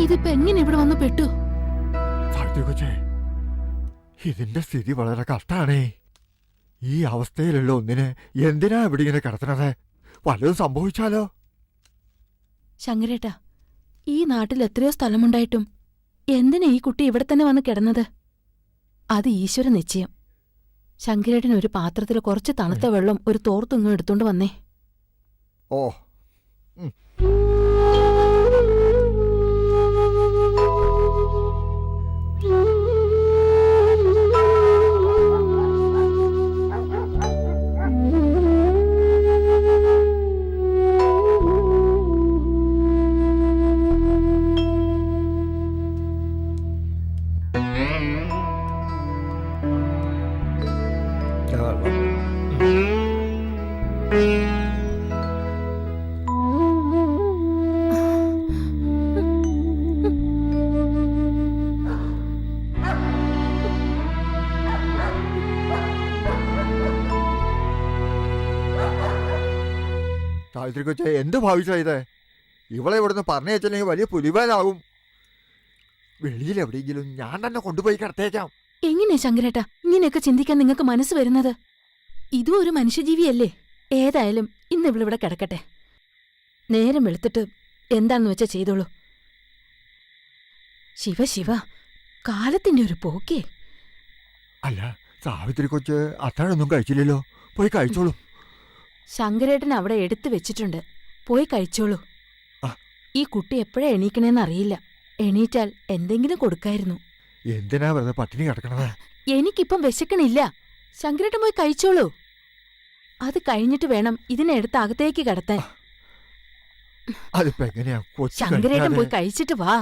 ഇതിപ്പോ എങ്ങനെ ഇവിടെ വന്ന് പെട്ടു? ഇതിന്റെ സ്ഥിതി വളരെ കഷ്ടാണേ. ഈ അവസ്ഥയിലുള്ള ഒന്നിനെ എന്തിനാ ഇവിടെ ഇങ്ങനെ കിടത്തണത്? വല്ലതും സംഭവിച്ചാലോ? ശങ്കരേട്ടാ, ഈ നാട്ടിൽ എത്രയോ സ്ഥലമുണ്ടായിട്ടും എന്തിനാ ഈ കുട്ടി ഇവിടെ തന്നെ വന്ന് കിടന്നത്? അത് ഈശ്വര നിശ്ചയം. ശങ്കരേട്ടൻ ഒരു പാത്രത്തിൽ കുറച്ച് തണുത്ത വെള്ളം ഒരു തോർത്തുങ്ങ് എടുത്തോണ്ട് വന്നേ. ഓ, സാവിത്രി കൊച്ചെ എന്ത് ഭാവിച്ചാ ഇത്? ഇവളെ ഇവിടുന്ന് പറഞ്ഞു വെച്ചില്ലെങ്കിൽ വലിയ പുലിവാലാകും. വെളിയിൽ എവിടെയെങ്കിലും ഞാൻ തന്നെ കൊണ്ടുപോയി കിടത്തേക്കാം. എങ്ങനെയാ ശങ്കരേട്ടാ ഇങ്ങനെയൊക്കെ ചിന്തിക്കാൻ നിങ്ങൾക്ക് മനസ്സ് വരുന്നത്? ഇതും ഒരു മനുഷ്യജീവിയല്ലേ? ഏതായാലും ഇന്ന് ഇവളിവിടെ കിടക്കട്ടെ. നേരം വെളുത്തിട്ട് എന്താണെന്ന് വെച്ചാ ചെയ്തോളൂ. ശിവ ശിവ, കാലത്തിന്റെ ഒരു പോക്കേ. അല്ല സാവിത്രി കൊച്ച് അത്താഴൊന്നും കഴിച്ചില്ലല്ലോ, പോയി കഴിച്ചോളൂ. ശങ്കരേട്ടൻ അവിടെ എടുത്തു വെച്ചിട്ടുണ്ട്, പോയി കഴിച്ചോളൂ. ഈ കുട്ടി എപ്പോഴാ എണീക്കണേന്ന് അറിയില്ല. എണീറ്റാൽ എന്തെങ്കിലും കൊടുക്കായിരുന്നു. എന്തിനാ വെറുതെ പട്ടിണി കിടക്കണത്? എനിക്കിപ്പം വിശക്കണില്ല. ശങ്കരേട്ടൻ പോയി കഴിച്ചോളൂ. അത് കഴിഞ്ഞിട്ട് വേണം ഇതിനെ എടുത്ത് അകത്തേക്ക് കടത്താൻ. അതിപ്പോ എങ്ങനെയാ? ശങ്കരേട്ടൻ പോയി കഴിച്ചിട്ട് വാ.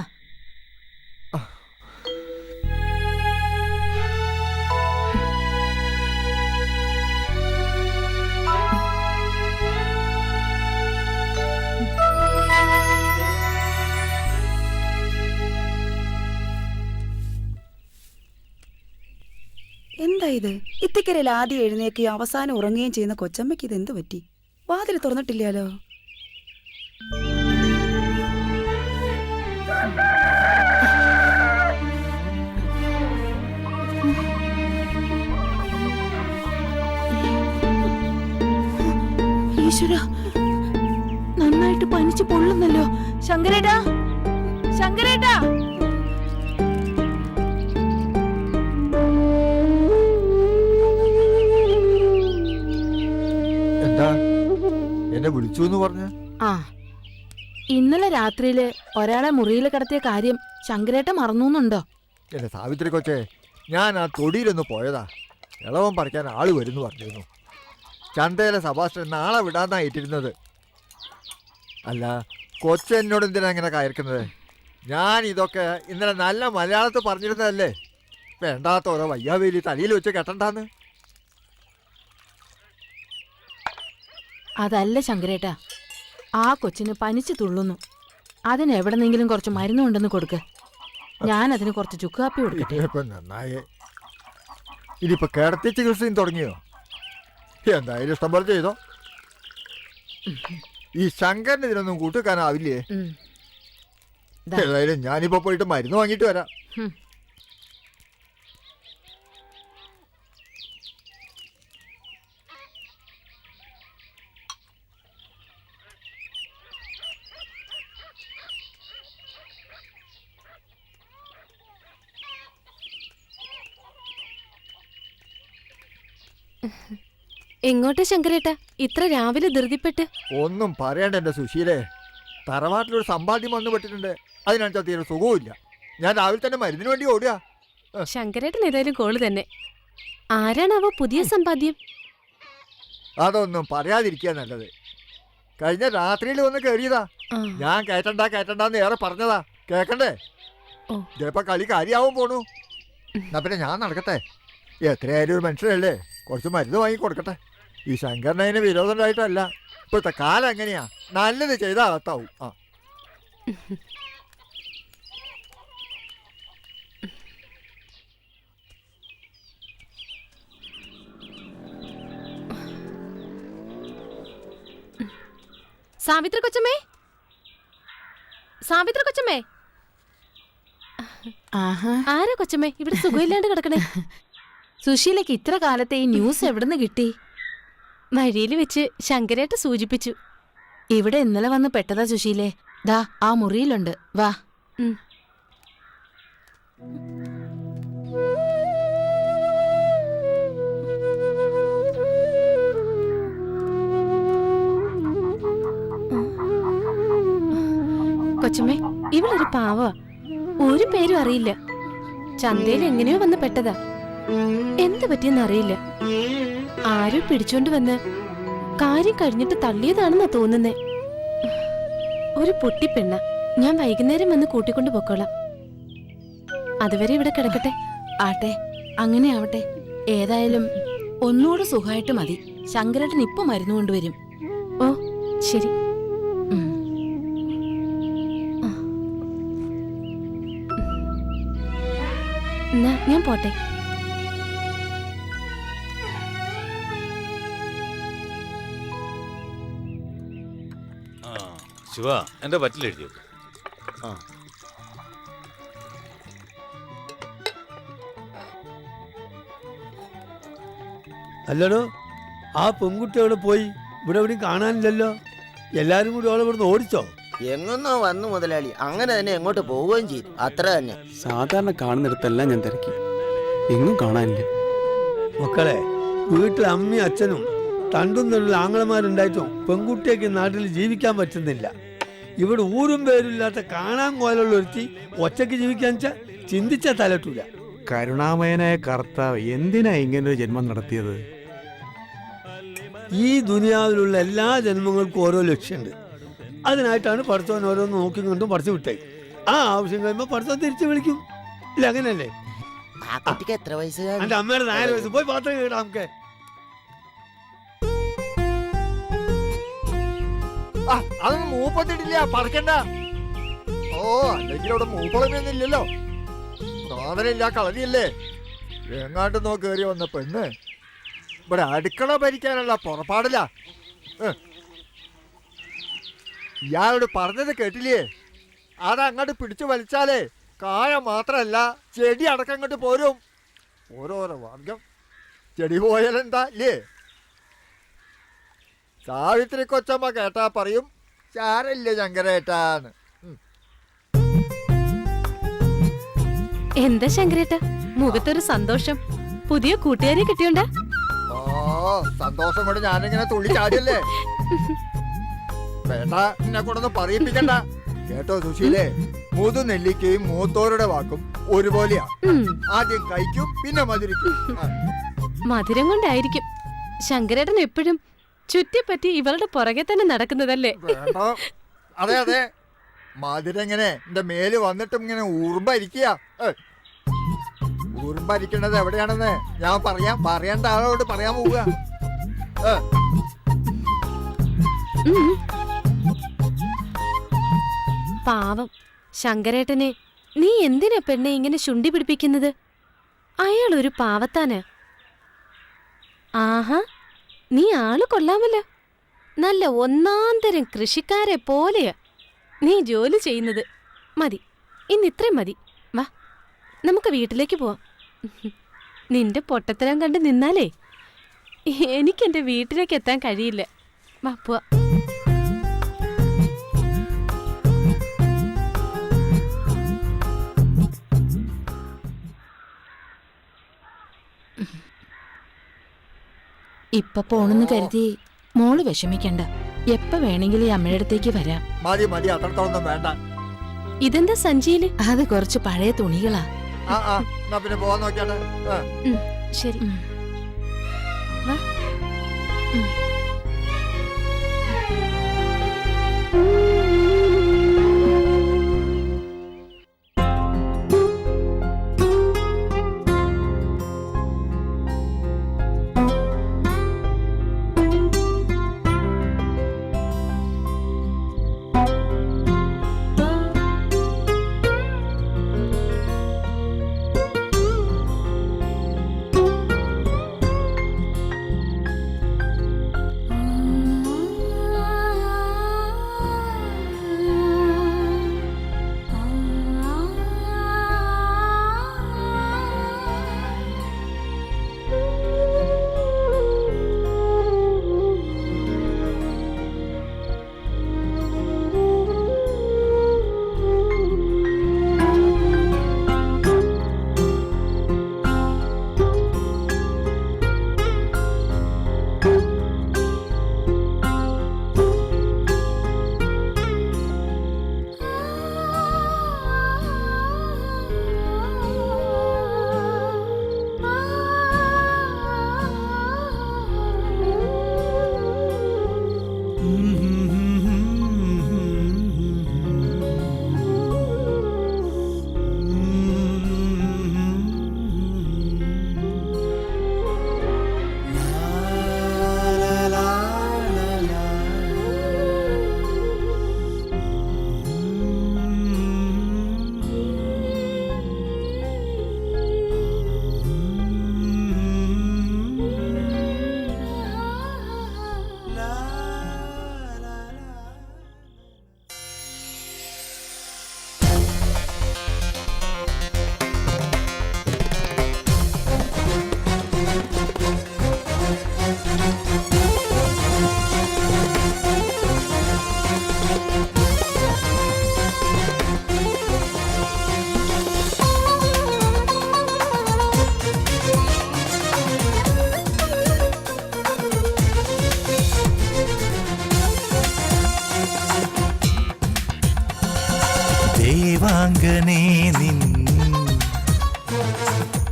എന്താ ഇത്? ഇത്തിക്കരയിൽ ആദ്യം എഴുന്നേക്കുകയും അവസാനം ഉറങ്ങുകയും ചെയ്യുന്ന കൊച്ചമ്മയ്ക്ക് ഇത് എന്തു പറ്റി? വാതിൽ തുറന്നിട്ടില്ലാലോ. ഈശ്വരാ, നന്നായിട്ട് പനിച്ച് പൊള്ളുന്നല്ലോ. ശങ്കരേട്ടാ, ശങ്കരേട്ടാ. എന്നെ വിളിച്ചു എന്ന് പറഞ്ഞ? ആ, ഇന്നലെ രാത്രിയില് ഒരാളെ മുറിയിൽ കിടത്തിയ കാര്യം ശങ്കരേട്ട മറന്നുണ്ടോ? എന്റെ സാവിത്രി കൊച്ചെ, ഞാൻ ആ തൊടിയിലൊന്ന് പോയതാ. ഇളവൻ പറിക്കാൻ ആള് വരുന്നു പറഞ്ഞിരുന്നു. ചന്തയിലെ സഭാഷണൻ നാളെ വിടാന്നാ ഏറ്റിരുന്നത്. അല്ല, കൊച്ച എന്നോട് എന്തിനാ ഇങ്ങനെ കയർക്കുന്നത്? ഞാൻ ഇതൊക്കെ ഇന്നലെ നല്ല മലയാളത്തിൽ പറഞ്ഞിരുന്നതല്ലേ. വേണ്ടാത്ത ഓരോ വയ്യാവേലി തലയിൽ വെച്ച് കെട്ടണ്ടാന്ന്. അതല്ല ശങ്കരേട്ടാ, ആ കൊച്ചിന് പനിച്ചു തുള്ളുന്നു. അതിന് എവിടെന്നെങ്കിലും കുറച്ച് മരുന്നുണ്ടെന്ന് കൊടുക്ക്. ഞാനതിന് കുറച്ച് ചുക്കാപ്പി കൊടുക്കട്ടെ. നന്നായേ. ഇനിയിപ്പോ കിടത്തി ചികിത്സയും തുടങ്ങിയോ? എന്തായാലും ഇഷ്ടം പോലെ ചെയ്തോ. ഈ ശങ്കരന് ഇതിനൊന്നും കൂട്ടുവെക്കാനാവില്ലേ? ഏതായാലും ഞാനിപ്പോ പോയിട്ട് മരുന്ന് വാങ്ങിയിട്ട് വരാം. എങ്ങോട്ടാ ശങ്കരേട്ടാ ഇത്ര രാവിലെ ധൃതിപ്പെട്ട്? ഒന്നും പറയണ്ട എന്റെ സുശീലേ. തറവാട്ടിലൊരു സമ്പാദ്യം വന്നു പെട്ടിട്ടുണ്ട്. അതിനനുസരിച്ച് തീരെ സുഖവുമില്ല. ഞാൻ രാവിലെ തന്നെ മരുന്നിന് വേണ്ടി ഓടുക. ശങ്കരേട്ടൻ ഏതായാലും കോള് തന്നെ. ആരാണാവോ പുതിയ സമ്പാദ്യം? അതൊന്നും പറയാതിരിക്കുക നല്ലത്. കഴിഞ്ഞ രാത്രിയിൽ വന്ന് കയറിയതാ. ഞാൻ കേട്ടണ്ടാന്ന് ഏറെ പറഞ്ഞതാ. കേക്കണ്ടേ? ഇതേപ്പോ കളി കാര്യാവും പോണു. എന്നാ പിന്നെ ഞാൻ നടക്കട്ടെ. എത്രയായാലും ഒരു മനുഷ്യരല്ലേ, കുറച്ച് മരുന്ന് വാങ്ങി കൊടുക്കട്ടെ. ഈ ശങ്കരനതിന് വിരോധം ഉണ്ടായിട്ടല്ല. ഇപ്പോഴത്തെ കാലം എങ്ങനെയാ? നല്ലത് ചെയ്താൽ അകത്താവും. ആ സാവിത്രി കൊച്ചമ്മേ, സാവിത്രി കൊച്ചമ്മേ. ആരാ കൊച്ചമ്മേ ഇവിടെ സുഖമില്ലാണ്ട് കിടക്കണേ? സുശീലയ്ക്ക് ഇത്ര കാലത്തെ ഈ ന്യൂസ് എവിടുന്ന് കിട്ടി? വഴിയിൽ വെച്ച് ശങ്കരേട്ട സൂചിപ്പിച്ചു. ഇവിടെ ഇന്നലെ വന്ന് പെട്ടതാ സുശീലേ. ദാ ആ മുറിയിലുണ്ട്, വാ. കൊച്ചമ്മേ, ഇവളൊരു പാവ. ഒരു പേരും അറിയില്ല. ചന്തയിൽ എങ്ങനെയോ വന്ന് പെട്ടതാ. എന്ത് പറ്റിയെന്ന് അറിയില്ല. ആരോ പിടിച്ചോണ്ട് വന്ന് കാര്യം കഴിഞ്ഞിട്ട് തള്ളിയതാണെന്നാ തോന്നുന്നേ. ഒരു പൊട്ടിപ്പെണ്ണ. ഞാൻ വൈകുന്നേരം വന്ന് കൂട്ടിക്കൊണ്ട് പൊക്കോളാം. അതുവരെ ഇവിടെ കിടക്കട്ടെ. ആട്ടെ, അങ്ങനെ ആവട്ടെ. ഏതായാലും ഒന്നുകൂടെ സുഖമായിട്ട് മതി. ശങ്കരേട്ടൻ ഇപ്പൊ മരുന്ന് കൊണ്ടുവരും. ഓ ശരി. എന്നാ ഞാൻ പോട്ടെ. ശിവ എന്റെ പറ്റിലെഴുതിയോ? അല്ലടോ, ആ പെൺകുട്ടി അവിടെ പോയി? ഇവിടെ എവിടെയും കാണാനില്ലല്ലോ. എല്ലാരും കൂടി അവളെ ഇവിടുന്ന് ഓടിച്ചോ? എങ്ങന്നോ വന്നു മുതലാളി. അങ്ങനെ തന്നെ എങ്ങോട്ട് പോവുകയും ചെയ്തു. അത്ര തന്നെ. സാധാരണ കാണുന്നിടത്തെല്ലാം ഞാൻ തിരക്കി, എങ്ങും കാണാനില്ല. മക്കളെ, വീട്ടിൽ അമ്മയും അച്ഛനും തണ്ടും തൊഴിൽ ആങ്ങളമാരുണ്ടായിട്ടും പെൺകുട്ടിയൊക്കെ നാട്ടിൽ ജീവിക്കാൻ പറ്റുന്നില്ല. ഇവിടെ ഊരും പേരില്ലാത്ത കാണാൻ കോലുള്ള ഒരുത്തി ഒറ്റയ്ക്ക് ജീവിക്കാൻ ചിന്തിച്ച തലട്ടൂല. കരുണാമയനായ കർത്താവ് എന്തിനാ ഇങ്ങനൊരു ജന്മം നടത്തിയത്? ഈ ദുനിയാവിലുള്ള എല്ലാ ജന്മങ്ങൾക്കും ഓരോ ലക്ഷ്യമുണ്ട്. അതിനായിട്ടാണ് പഠിത്തവൻ ഓരോന്ന് നോക്കിയും കണ്ടും പഠിച്ചു വിട്ടേ. ആ ആവശ്യം കഴിയുമ്പോൾ പഠിത്തം തിരിച്ചു വിളിക്കും. ഇല്ല അങ്ങനല്ലേ? എത്ര വയസ്സ്? എന്റെ അമ്മയുടെ 4 വയസ്സ്. പോയി പാത്രം കേടാ നമുക്ക്. അതൊന്നും മൂപ്പത്തിട്ടില്ല, പറക്കണ്ട. ഓ, അല്ലെങ്കിൽ അവിടെ മൂപ്പളമൊന്നുമില്ലല്ലോ. സാധനമില്ല, കളരിയല്ലേ. എങ്ങാണ്ട് നോ കയറി വന്ന പെണ്ണ് ഇവിടെ അടുക്കള ഭരിക്കാനുള്ള പുറപ്പാടില്ല. ഇയാളോട് പറഞ്ഞത് കേട്ടില്ലേ? അതങ്ങോട്ട് പിടിച്ചു വലിച്ചാലേ കായ മാത്രല്ല ചെടി അടക്കം അങ്ങോട്ട് പോരും. ഓരോരോ വർഗം. ചെടി പോയാലെന്താ ഇല്ലേ? സാവിത്രി കൊച്ചമ്മ കേട്ടാ പറയും ചാരല്ലേ ശങ്കരേട്ടാന്ന്. എന്താ ശങ്കരേട്ട മുഖത്തൊരു സന്തോഷം? പുതിയ കൂട്ടുകാരെ കിട്ടിയോണ്ടാ? ഓ, സന്തോഷം കൊണ്ട് ഞാനിങ്ങനെ തുള്ളി ചാടിയല്ലേ. വേണ്ട, എന്നെ കൊണ്ടൊന്ന് പറയിപ്പിക്കണ്ട കേട്ടോ സുശീലേ. മുതു നെല്ലിക്കയും മൂത്തോരുടെ വാക്കും ഒരുപോലെയാ. ആദ്യം കഴിക്കും, പിന്നെ മധുരിക്കും. മധുരം കൊണ്ടായിരിക്കും ശങ്കരേട്ടൻ എപ്പോഴും ചുറ്റിപ്പറ്റി ഇവളുടെ പുറകെ തന്നെ നടക്കുന്നതല്ലേ? വേണ്ട, അതെ അതെ. മധുരം ഇങ്ങനെ എന്റെ മേല് വന്നിട്ടും ഇങ്ങനെ ഊർമ്പരിക്കുക. ഊർമ്പരിക്കണത് എവിടെയാണെന്ന് ഞാൻ പറയേണ്ട ആളോട് പറയാൻ പോവുക. പാവം ശങ്കരേട്ടനെ നീ എന്തിനാ പെണ്ണെ ഇങ്ങനെ ശുണ്ടി പിടിപ്പിക്കുന്നത്? അയാൾ ഒരു പാവത്താന്. ആഹാ, നീ ആള് കൊള്ളാമല്ലോ. നല്ല ഒന്നാന്തരം കൃഷിക്കാരെ പോലെയാ നീ ജോലി ചെയ്യുന്നത്. മതി, ഇന്നിത്രയും മതി. വാ, നമുക്ക് വീട്ടിലേക്ക് പോവാം. നിന്റെ പൊട്ടത്തരം കണ്ട് നിന്നാലേ എനിക്കെന്റെ വീട്ടിലേക്ക് എത്താൻ കഴിയില്ല. വാ പോവാ. ഇപ്പൊ പോണെന്ന് കരുതി മോള് വിഷമിക്കണ്ട. എപ്പ വേണമെങ്കിലും ഈ അമ്മയുടെ അടുത്തേക്ക് വരാം. മതി മതി, അത്രത്തോളം വേണ്ട. ഇതെന്താ സഞ്ചിയില്? അത് കുറച്ച് പഴയ തുണികളാ. എന്നാ പിന്നെ പോവാൻ നോക്കിയാട്ടെ. ശരി.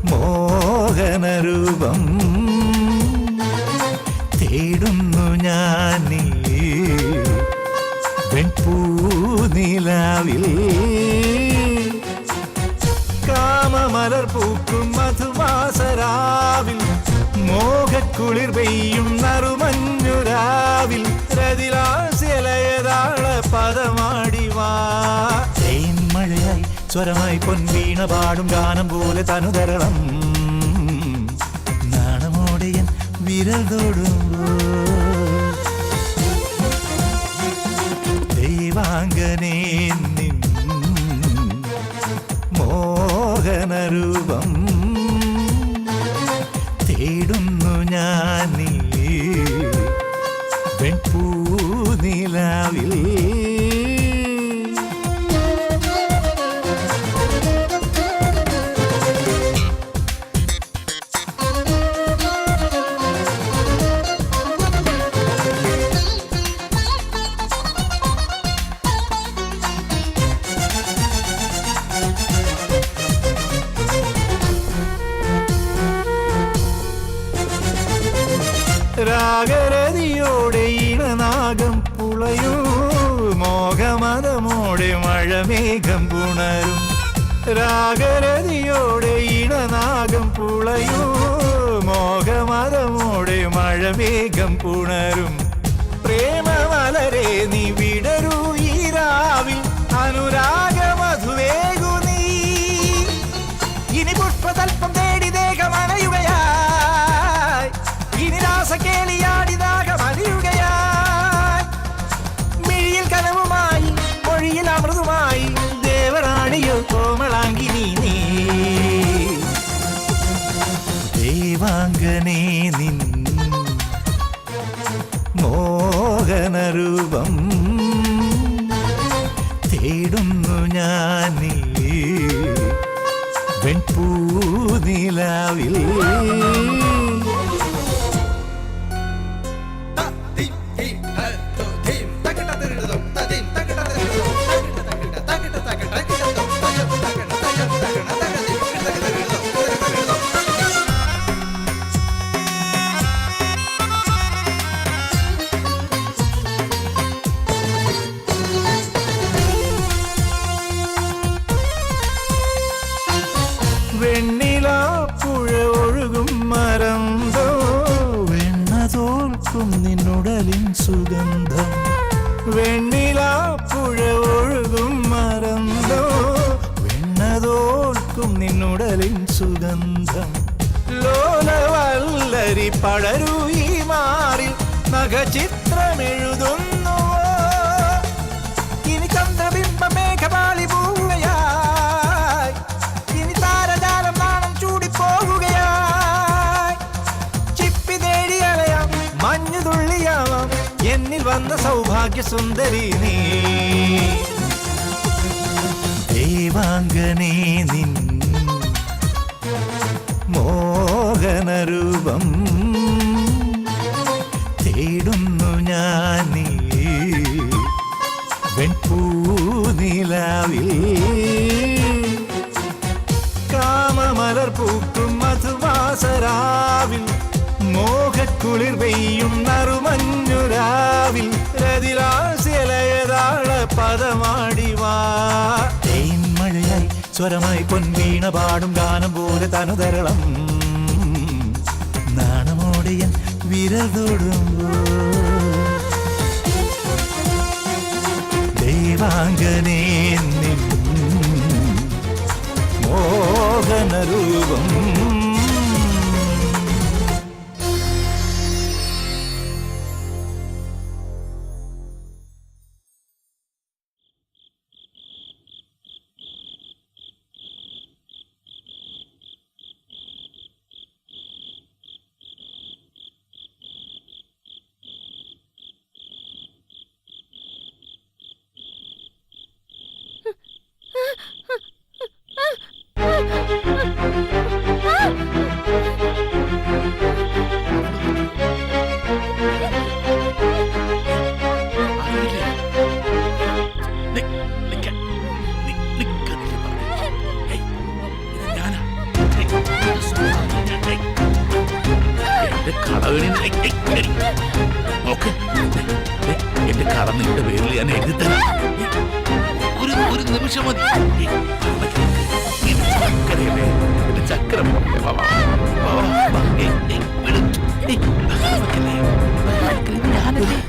മോഹനരൂപം തേടുന്നു ഞാനീ വെൺപൂനിലാവിൽ കാമമലർ പൂക്കും മധുമാസരാവിൽ മോഹക്കുളിർ പെയ്യും നറുമഞ്ഞുരാവിൽ രതിലാസ്യലയതാള പദമാടിവാ തേന്മഴയായി സ്വരമായി പൊൻവീണ പാടും ഗാനം പോലെ തനുതരളം നാണമോടെയൻ വിരൽ തൊടുമ്പോ ദൈവാംഗനേ നിൻ മോഹനരൂപം തേടുന്നു ഞാനീ വെൺപൂനിലാവിൽ രാഗരതിയോടെ ഇണനാഗം പുളയൂ മോഹമതമോടെ മഴമേഘം പുണരും രാഗരതിയോടെ ഇണനാഗം പുളയൂ മോഹമതമോടെ മഴമേഘം പുണരും പ്രേമമലരെ നീ വിടരൂ ഈ രാവിൽ അനുരാഗമധുവേകു നീ ഇനി പുഷ്പതൽപ്പം തേടി ദേഹമണയുകയായി ഇനി രാസകേളിയാടിതാകമലിയുകയായി മിഴിയിൽ കനവുമായി മൊഴിയിൽ അമൃതുമായി ദേവറാണിയോ കോമളാങ്കിനി നീ ദേവാംഗനേ നിൻ മോഹനരൂപം തേടുന്നു ഞാനീ വെൺപൂനിലാവിൽ വെണ്ണിലാപ്പുഴ ഒഴുകും മരന്തോ വെണ്ണതോൽക്കും നിന്നുടലിൻ സുഗന്ധം വെണ്ണിലാപ്പുഴ ഒഴുകും മരന്തോ വെണ്ണതോൽക്കും നിന്നുടലിൻ സുഗന്ധം ലോലവല്ലരി പടരൂ ഈ മാറിൽ നഖചിത്രമെഴുതുന്നു ഇനി ചന്ദ്രബിംബ മേഘപാളി പോവുകയായി ഇനി താരജാലം നാണം ചൂടിപ്പോവുകയായി ചിപ്പി തേടി അലയാം മഞ്ഞു തുള്ളിയാവാം എന്നിൽ വന്ന സൗഭാഗ്യ സുന്ദരി നീ ദേവാംഗനേ നിൻ മോഹനരൂപം തേടുന്നു ഞാനീ വെൺപൂനിലാവിൽ കാമമലർ പൂക്കും മധുമാസരാവിൽ മോഹക്കുളിർ പെയ്യും നറുമഞ്ഞുരാവിൽ രതിലാസ്യലയതാള പദമാടിവാ തേന്മഴയായി സ്വരമായി പൊൻവീണ പാടും ഗാനം പോലെ തനുതരളം നാണമോടെയൻ വിരൽ തൊടുമ്പോ ദൈവാംഗനേ നിൻ മോഹനരൂപം Ah! നോക്ക്, എന്റെ കട നിന്റെ പേരിൽ ഞാൻ എഴുതി തരാം. ഒരു നിമിഷം മതി. ഇത് ചക്കരയല്ലേ, ഇത് ചക്കര പോലെ. വാ, വാ, വാ, വാ. വിട്. ഞാനല്ലേ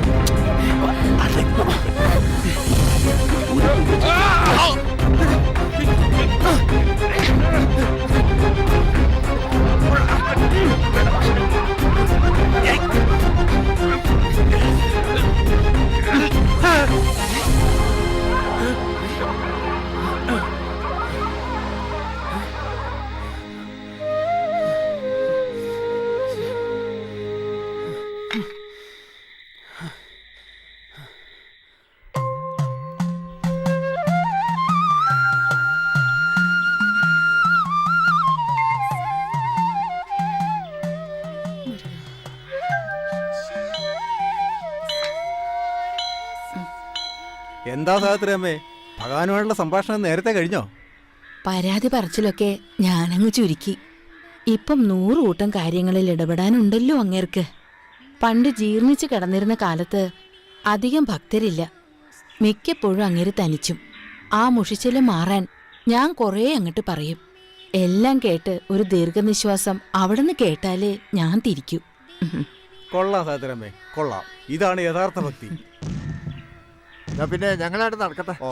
എന്താ സാവിത്രിയമ്മേ, ഭഗവാനുമായിട്ടുള്ള സംഭാഷണം നേരത്തെ കഴിഞ്ഞോ? പരാതി പറച്ചിലൊക്കെ ഞാനങ്ങ് ചുരുക്കി. ഇപ്പം 100 കൂട്ടം കാര്യങ്ങളിൽ ഇടപെടാനുണ്ടല്ലോ അങ്ങേർക്ക്. പണ്ട് ജീർണിച്ച് കിടന്നിരുന്ന കാലത്ത് അധികം ഭക്തരില്ല. മിക്കപ്പോഴും അങ്ങേര് തനിച്ചും. ആ മുഷിച്ചില് മാറാൻ ഞാൻ കുറേ അങ്ങോട്ട് പറയും. എല്ലാം കേട്ട് ഒരു ദീർഘനിശ്വാസം അവിടുന്ന് കേട്ടാലേ ഞാൻ തിരിക്കൂ. കൊള്ളാം സാവിത്രിയമ്മേ, കൊള്ളാം. ഇതാണ് യഥാർത്ഥ ഭക്തി. പിന്നെ ഞങ്ങളായിട്ട് നടക്കട്ടെ. ഓ,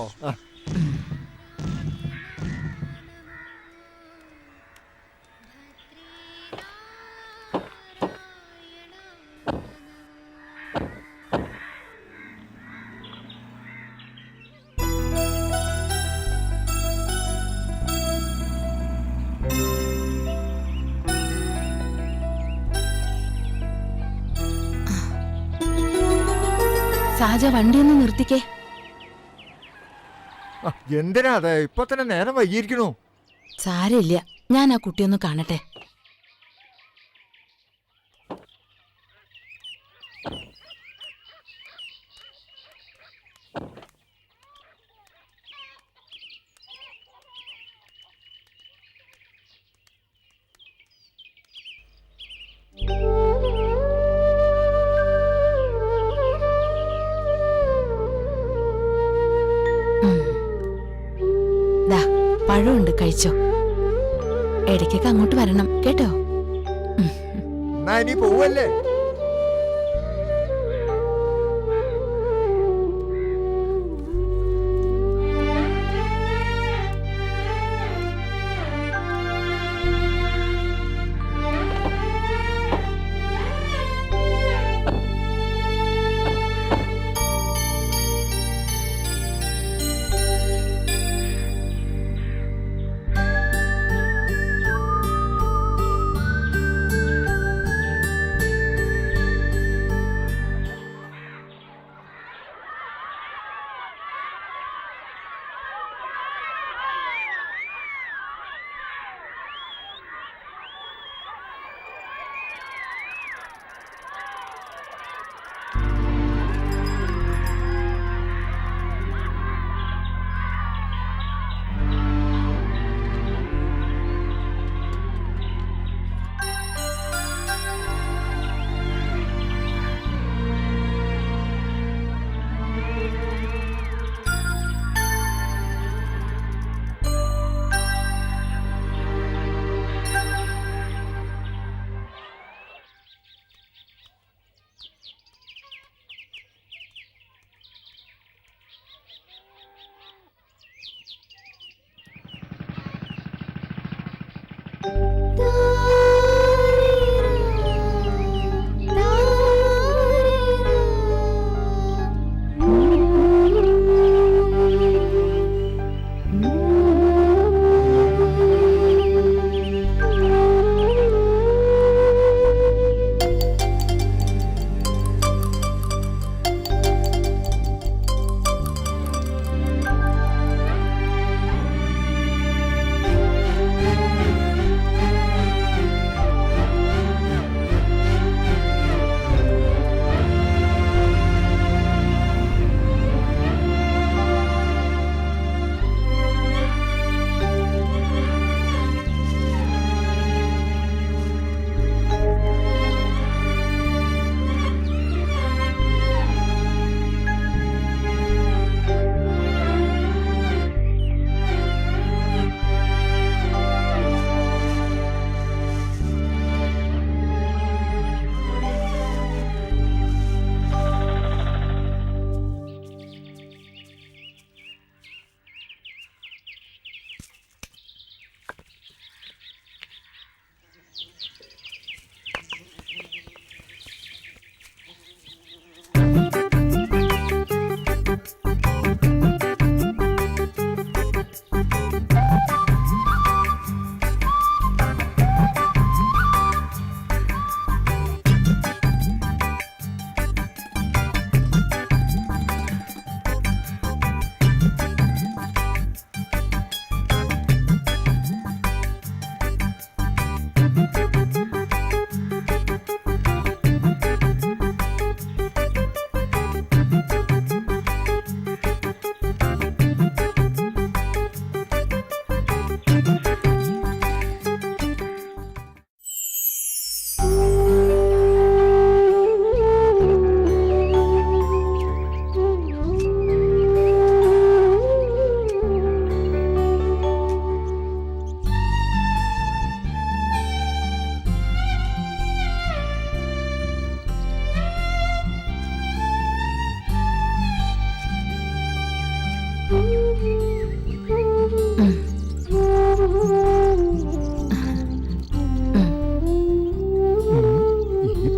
സാജ വണ്ടിയൊന്ന് നിർത്തിക്കേ. എന്തിനാ അതെ, ഇപ്പൊ തന്നെ നേരം വൈകിയിരിക്കണു. സാരമില്ല, ഞാൻ ആ കുട്ടിയൊന്ന് കാണട്ടെ. പഴമുണ്ട്, കഴിച്ചോ. ഇടയ്ക്കൊക്കെ അങ്ങോട്ട് വരണം കേട്ടോ. എന്നാ ഇനി പോവല്ലേ?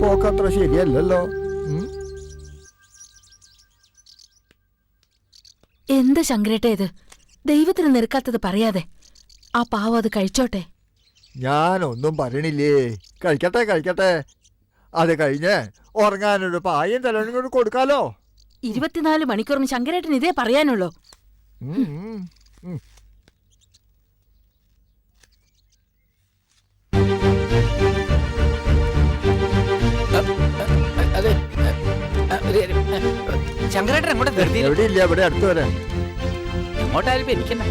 പോക്കത്ര ശരിയല്ലല്ലോ. എന്താ ശങ്കരേട്ട ഇത്? ദൈവത്തിന് നിരക്കാത്തത് പറയാതെ ആ പാവം അത് കഴിച്ചോട്ടെ. ഞാനൊന്നും പറയണില്ലേ. കഴിക്കട്ടെ. അത് കഴിഞ്ഞ് ഉറങ്ങാനൊരു പായും തലവണയും കൊണ്ട് കൊടുക്കാലോ. 24 മണിക്കൂറും ശങ്കരേട്ടൻ ഇതേ പറയാനുള്ളൂ. ശങ്കരേട്ടൻ എങ്ങോട്ടാ എവിടെയില്ല, ഇവിടെ അടുത്ത് വരാം. എങ്ങോട്ടായാലും എനിക്കണ്ട.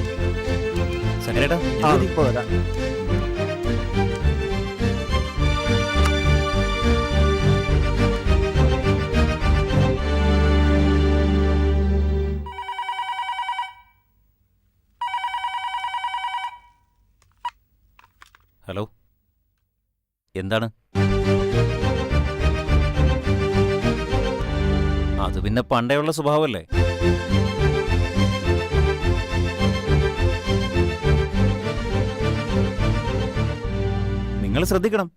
ശങ്കരേട്ടാ ഇപ്പൊ വരാം. ഹലോ, എന്താണ്? അത് പിന്നെ പണ്ടേയുള്ള സ്വഭാവമല്ലേ. നിങ്ങൾ ശ്രദ്ധിക്കണം.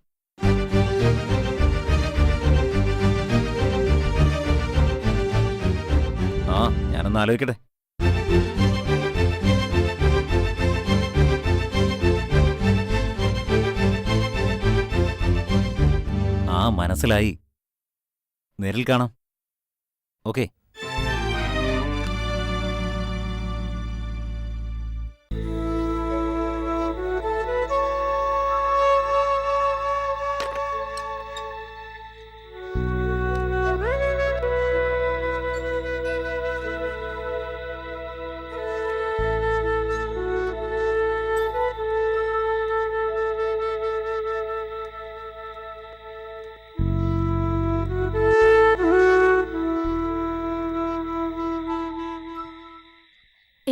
ആ, ഞാനൊന്ന് ആലോചിക്കട്ടെ. ആ, മനസ്സിലായി. നേരിൽ കാണാം. ഓക്കെ.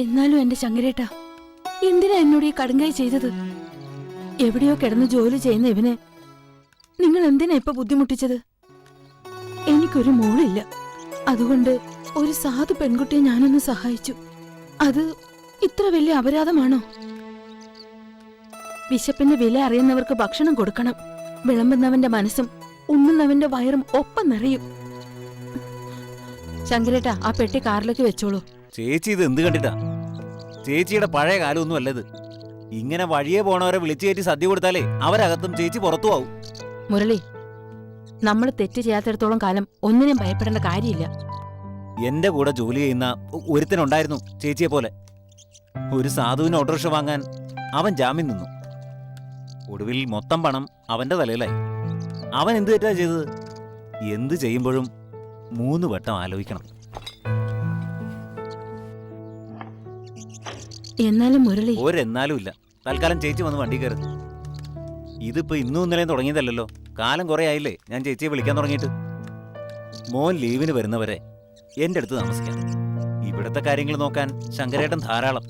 എന്നാലും എന്റെ ശങ്കരേട്ട, എന്തിനാ എന്നോട് ഈ കടുങ്കൈ ചെയ്തത്? എവിടെയോ കിടന്ന് ജോലി ചെയ്യുന്ന ഇവനെ നിങ്ങൾ എന്തിനാ ഇപ്പൊ ബുദ്ധിമുട്ടിച്ചത്? എനിക്കൊരു മോളില്ല. അതുകൊണ്ട് ഒരു സാധു പെൺകുട്ടിയെ ഞാനൊന്ന് സഹായിച്ചു. അത് ഇത്ര വലിയ അപരാധമാണോ? വിശപ്പിന്റെ വില അറിയുന്നവർക്ക് ഭക്ഷണം കൊടുക്കണം. വിളമ്പുന്നവന്റെ മനസ്സും ഉണ്ണുന്നവന്റെ വയറും ഒപ്പം നിറയും. ശങ്കരേട്ട, ആ പെട്ടി കാറിലേക്ക് വെച്ചോളൂ. ചേച്ചി ഇത് എന്ത് കണ്ടിട്ടാ? ചേച്ചിയുടെ പഴയ കാലമൊന്നും അല്ലത്. ഇങ്ങനെ വഴിയെ പോണവരെ വിളിച്ചു കയറ്റി സദ്യ കൊടുത്താലേ അവരകത്തും ചേച്ചി പുറത്തു ആവും. മുരളി, നമ്മൾ തെറ്റ് ചെയ്യാത്തിടത്തോളം കാലം ഒന്നിനും ഭയപ്പെടേണ്ട കാര്യമില്ല. എന്റെ കൂടെ ജോലി ചെയ്യുന്ന ഒരുത്തനുണ്ടായിരുന്നു ചേച്ചിയെ പോലെ. ഒരു സാധുവിന് ഓട്ടോറിക്ഷ വാങ്ങാൻ അവൻ ജാമ്യം നിന്നു. ഒടുവിൽ മൊത്തം പണം അവന്റെ തലയിലായി. അവൻ എന്ത് തെറ്റാ ചെയ്തത്? എന്ത് ചെയ്യുമ്പോഴും 3 വട്ടം ആലോചിക്കണം. എന്നാലും മുരളി, ഒരെന്നാലും ഇല്ല. തൽക്കാലം ചേച്ചി വന്ന് വണ്ടി കയറുന്നു. ഇതിപ്പോ ഇന്നും ഇന്നലെയും തുടങ്ങിയതല്ലോ. കാലം കുറെ ആയില്ലേ ഞാൻ ചേച്ചിയെ വിളിക്കാൻ തുടങ്ങിയിട്ട്. മോൻ ലീവിന് വരുന്നവരെ എന്റെ അടുത്ത് താമസിക്കാം. ഇവിടുത്തെ കാര്യങ്ങൾ നോക്കാൻ ശങ്കരേട്ടൻ ധാരാളം.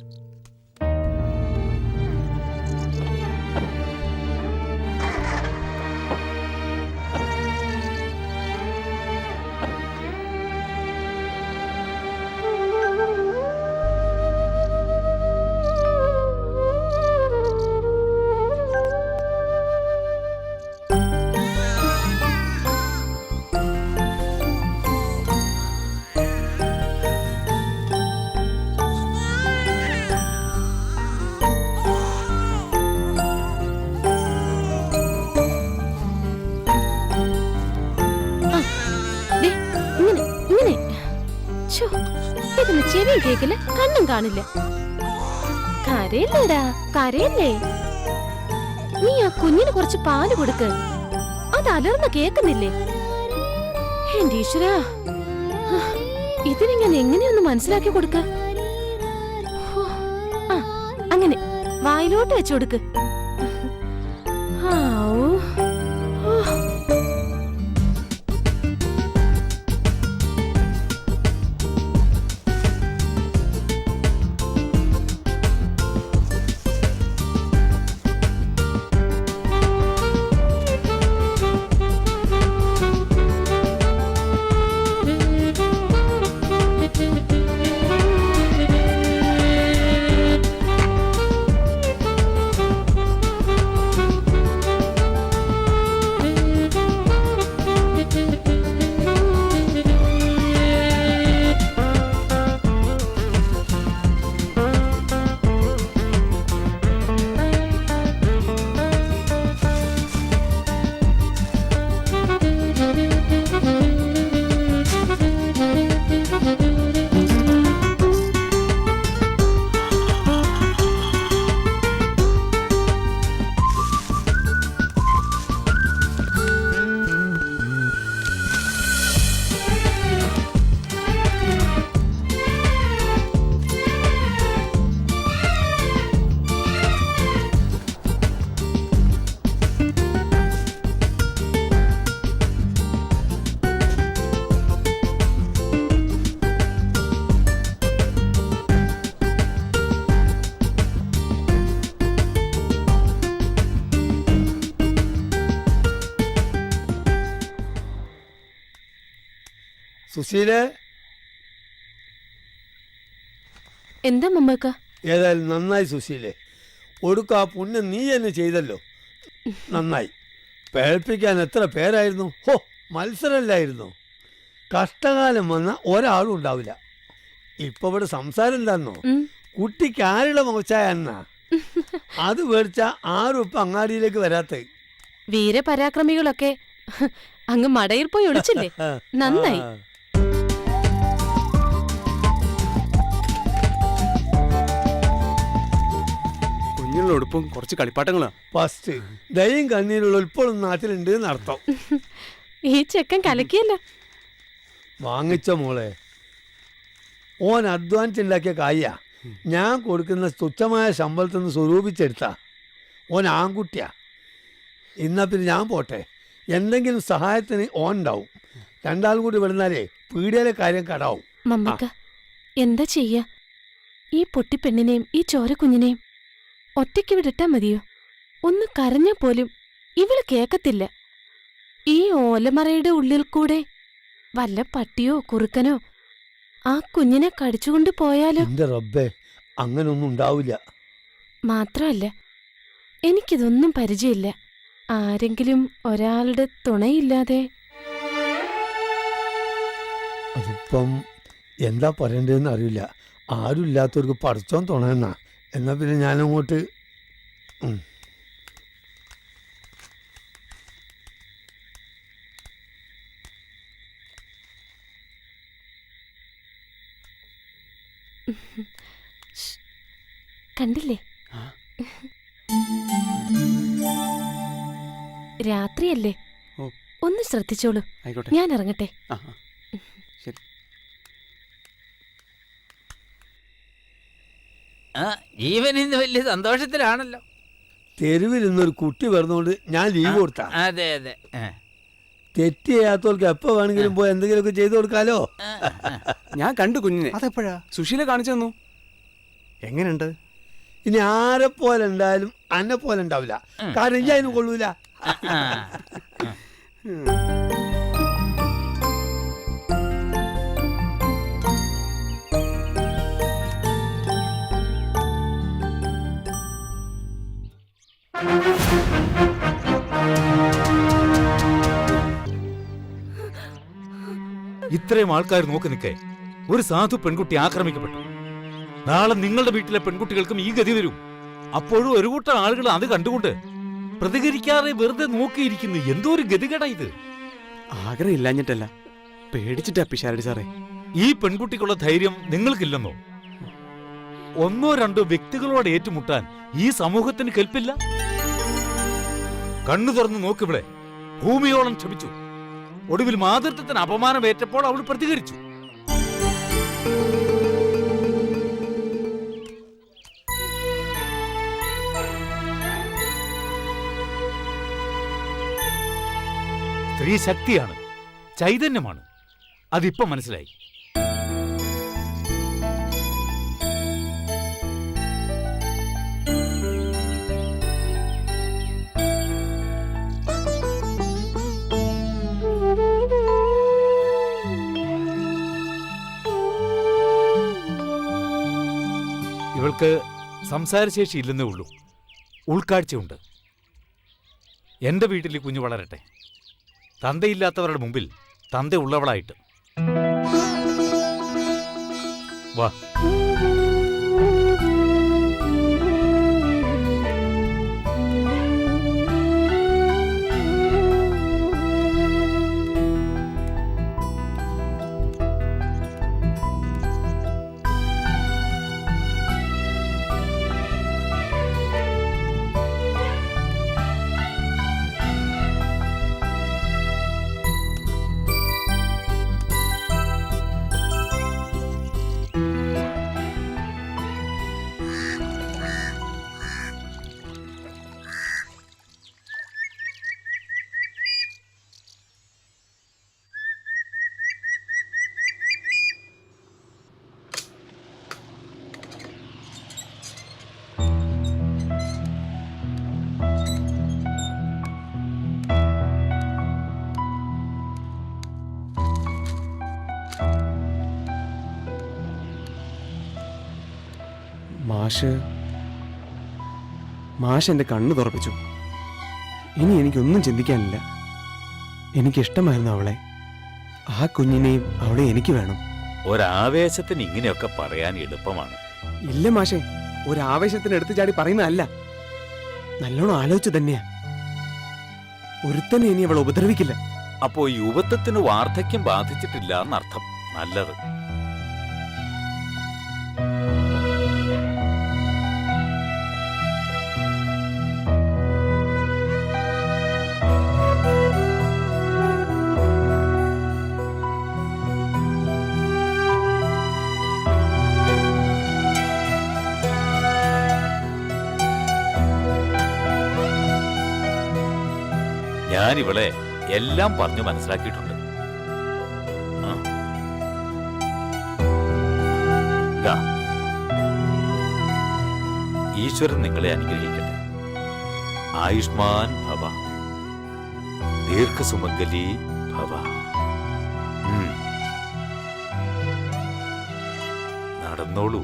ഇതിന് ചെവിയും കേക്കില്ല, കണ്ണും കാണില്ല. കരയില്ലേടാ, കരയില്ലേ? നീ ആ കുഞ്ഞിന് കുറച്ച് പാല് കൊടുക്ക്. അത് അലർന്ന് കേക്കുന്നില്ലേ? എന്റെ ഈശ്വരാ, ഇതിനെ ഞാൻ എങ്ങനെയൊന്ന് മനസ്സിലാക്കി കൊടുക്ക? അങ്ങനെ വായിലോട്ട് വെച്ചു കൊടുക്ക്. സുശീലേ, എന്താ മമ്മക്ക? ഏതായാലും നന്നായി സുശീലേ. ഒടുക്ക ആ പുണ്യം നീ തന്നെ ചെയ്തല്ലോ. നന്നായി. പേഴ്പ്പിക്കാൻ എത്ര പേരായിരുന്നു. ഹോ, മത്സരമല്ലായിരുന്നു. കഷ്ടകാലം വന്ന ഒരാളും ഉണ്ടാവില്ല. ഇപ്പൊ ഇവിടെ സംസാരം എന്താന്നോ, കുട്ടിക്ക് ആരുടെ മോശായ എന്നാ അത് മേടിച്ച ആരും ഇപ്പൊ അങ്ങാടിയിലേക്ക് വരാത്ത. വീരപരാക്രമികളൊക്കെ അങ്ങ് മടയിൽ പോയി ഒളിച്ചില്ലേ? നന്നായി. കുഞ്ഞുള്ള ഉടുപ്പും കുറച്ച് കളിപ്പാട്ടങ്ങളാ. ഫസ്റ്റ് ദയും കണ്ണീരുള്ള ഇപ്പോഴും നാട്ടിലുണ്ട് എന്നർത്ഥം. ഈ ചെക്കൻ കലക്കിയല്ലോ. വാങ്ങിച്ച മോളെ, ഓൻ അധ്വാനിച്ചുണ്ടാക്കിയ കായ ഞാൻ കൊടുക്കുന്ന തുച്ഛമായ ശമ്പളത്തിൽ നിന്ന് സ്വരൂപിച്ചെടുത്താ. ഓൻ ആൺകുട്ടിയാ. എന്നാ പിന്നെ ഞാൻ പോട്ടെ, എന്തെങ്കിലും സഹായത്തിന് ഓൻ ഉണ്ടാവും. രണ്ടാളും കൂടി വിടുന്നാലേ പീടിയയിലെ കാര്യം കടാവും. മമ്മക്ക, എന്താ ചെയ്യാ? ഈ പൊട്ടിപ്പെണ്ണിനെയും ഈ ചോരക്കുഞ്ഞിനെയും ഒറ്റയ്ക്ക് വിടിട്ടാ മതിയോ? ഒന്ന് കരഞ്ഞാ പോലും ഇവള് കേക്കത്തില്ല. ഈ ഓലമറയുടെ ഉള്ളിൽ കൂടെ വല്ല പട്ടിയോ കുറുക്കനോ ആ കുഞ്ഞിനെ കടിച്ചുകൊണ്ട് പോയാലോ? എന്റെ റബ്ബേ, അങ്ങനൊന്നും ഉണ്ടാവില്ല. മാത്രമല്ല, എനിക്കിതൊന്നും പരിചയമില്ല. ആരെങ്കിലും ഒരാളുടെ തുണയില്ലാതെ. അതിപ്പം എന്താ പറയണ്ടതെന്ന് അറിയില്ല. ആരും ഇല്ലാത്തവർക്ക് പഠിച്ചോൻ തുണയെന്നാ. എന്നാ പിന്നെ ഞാനങ്ങോട്ട് കണ്ടില്ലേ? രാത്രിയല്ലേ, ഒന്ന് ശ്രദ്ധിച്ചോളൂ. ഞാൻ ഇറങ്ങട്ടെ. ജീവൻ ഇന്ന് വലിയ സന്തോഷത്തിലാണല്ലോ. തെരുവിൽ നിന്നൊരു കുട്ടി വരുന്നോണ്ട് ഞാൻ ലീവ് കൊടുത്താ. അതെ അതെ. തെറ്റ് ചെയ്യാത്തവർക്ക് എപ്പോ വേണമെങ്കിലും പോയി എന്തെങ്കിലുമൊക്കെ ചെയ്തു കൊടുക്കാലോ. ഞാൻ കണ്ടു കുഞ്ഞിനെ. അതെപ്പോഴാ? സുശീല കാണിച്ചു തന്നു. എങ്ങനെയുണ്ട്? ഇനി ആരെ പോലെ ഉണ്ടായാലും അന്നെ പോലെ ഉണ്ടാവില്ല. കാരണം ഇനി അതിന് കൊള്ളൂല. ഇത്രയും ആൾക്കാർ നോക്കി നിൽക്കേ ഒരു സാധു പെൺകുട്ടി ആക്രമിക്കപ്പെട്ടു. നാളെ നിങ്ങളുടെ വീട്ടിലെ പെൺകുട്ടികൾക്കും ഈ ഗതി വരും. അപ്പോഴും ഒരു കൂട്ടം ആളുകൾ അത് കണ്ടുകൊണ്ട് പ്രതികരിക്കാതെ വെറുതെ നോക്കിയിരിക്കുന്നു. എന്തോ ഒരു ഗതികേടാ ഇത്. ആഗ്രഹം ഇല്ലാഞ്ഞിട്ടല്ല, പേടിച്ചിട്ടാ പിഷാരടി സാറേ. ഈ പെൺകുട്ടിക്കുള്ള ധൈര്യം നിങ്ങൾക്കില്ലെന്നോ? ഒന്നോ രണ്ടോ വ്യക്തികളോട് ഏറ്റുമുട്ടാൻ ഈ സമൂഹത്തിന് കെൽപ്പില്ല. കണ്ണു തുറന്ന് നോക്കിവിടെ ഭൂമിയോളം ക്ഷമിച്ചു. ഒടുവിൽ മാതൃത്വത്തിന് അപമാനമേറ്റപ്പോൾ അവൾ പ്രതികരിച്ചു. സ്ത്രീ ശക്തിയാണ്, ചൈതന്യമാണ്. അതിപ്പോ മനസ്സിലായി. ഇവൾക്ക് സംസാരശേഷി ഇല്ലെന്നേ ഉള്ളൂ, ഉൾക്കാഴ്ചയുണ്ട്. എന്റെ വീട്ടിൽ കുഞ്ഞു വളരട്ടെ, തന്തയില്ലാത്തവരുടെ മുമ്പിൽ തന്ത ഉള്ളവളായിട്ട്. വാ. മാഷ് എൻ്റെ കണ്ണ് തുറപ്പിച്ചു. ഇനി എനിക്കൊന്നും ചിന്തിക്കാനില്ല. എനിക്കിഷ്ടമായിരുന്നു അവളെ. ആ കുഞ്ഞിനെയും അവളെ എനിക്ക് വേണം. ഒരാവേശത്തിന് ഇങ്ങനെയൊക്കെ പറയാൻ എളുപ്പമാണ്. ഇല്ല മാഷെ, ഒരാവേശത്തിന് എടുത്തു ചാടി പറയുന്നതല്ല. നല്ലോണം ആലോചിച്ചു തന്നെയാ. ഒരുത്തനെ ഇനി അവൾ ഉപദ്രവിക്കില്ല. അപ്പോ യുവത്വത്തിന് വാർദ്ധക്യം ബാധിച്ചിട്ടില്ല എന്നർത്ഥം. നല്ലത്. ഞാനിവളെ എല്ലാം പറഞ്ഞു മനസ്സിലാക്കിയിട്ടുണ്ട്. ഈശ്വരൻ നിങ്ങളെ അനുഗ്രഹിക്കട്ടെ. ആയുഷ്മാൻ ഭവ, ദീർഘസുമംഗലി ഭവ. നടന്നോളൂ.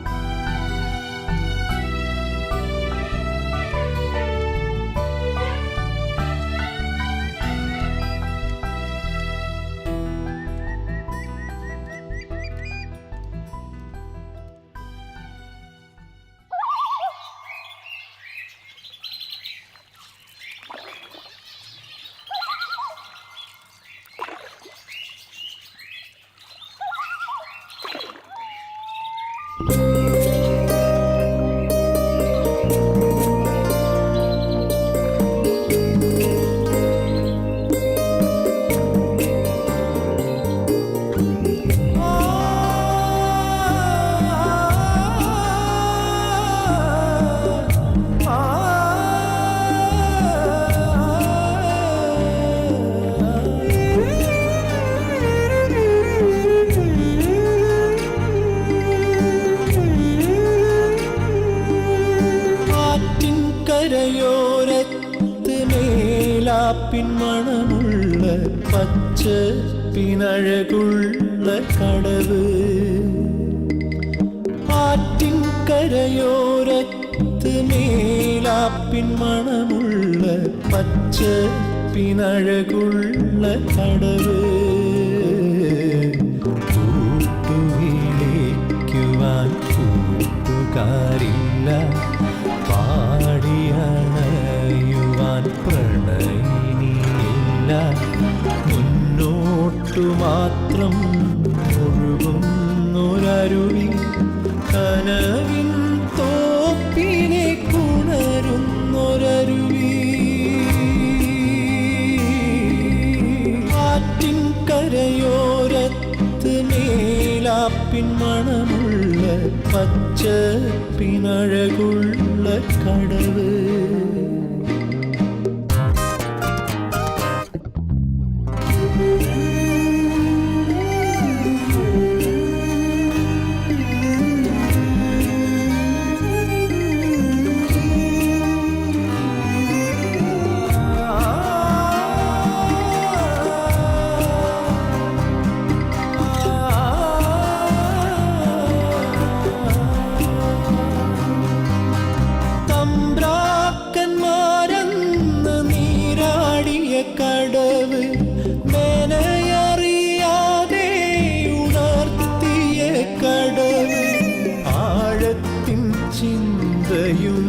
പിൻമണമുള്ള പച്ച പിനഴകുള്ള കടവ്, ആറ്റിൻ കരയോരത്ത് മേലാപ്പിൻമണമുള്ള പച്ച പിനഴകുള്ള കടവ്, കൂട്ടുവിളിക്കുവാൻ കൂട്ടുകാരില്ല, പാടിയണയുവാൻ പ്രണയിനിയില്ല, മുന്നോട്ടു മാത്രം ഒഴുകുന്നൊരരുവി, കനവിൻ തോപ്പിനെ കുണരുന്നൊരരുവി, ആറ്റിൻ കരയോരത്ത് മേലാപ്പിൻ മണമുള്ള പച്ച പിനഴകുള്ള കടവ്. തമ്പ്രാക്കന്മാരെന്ന് നീരാടിയ കടവ്, മേനയറിയാതെ ഉണർത്തിയ കടവ്, ആഴത്തിൻ ചിന്തയും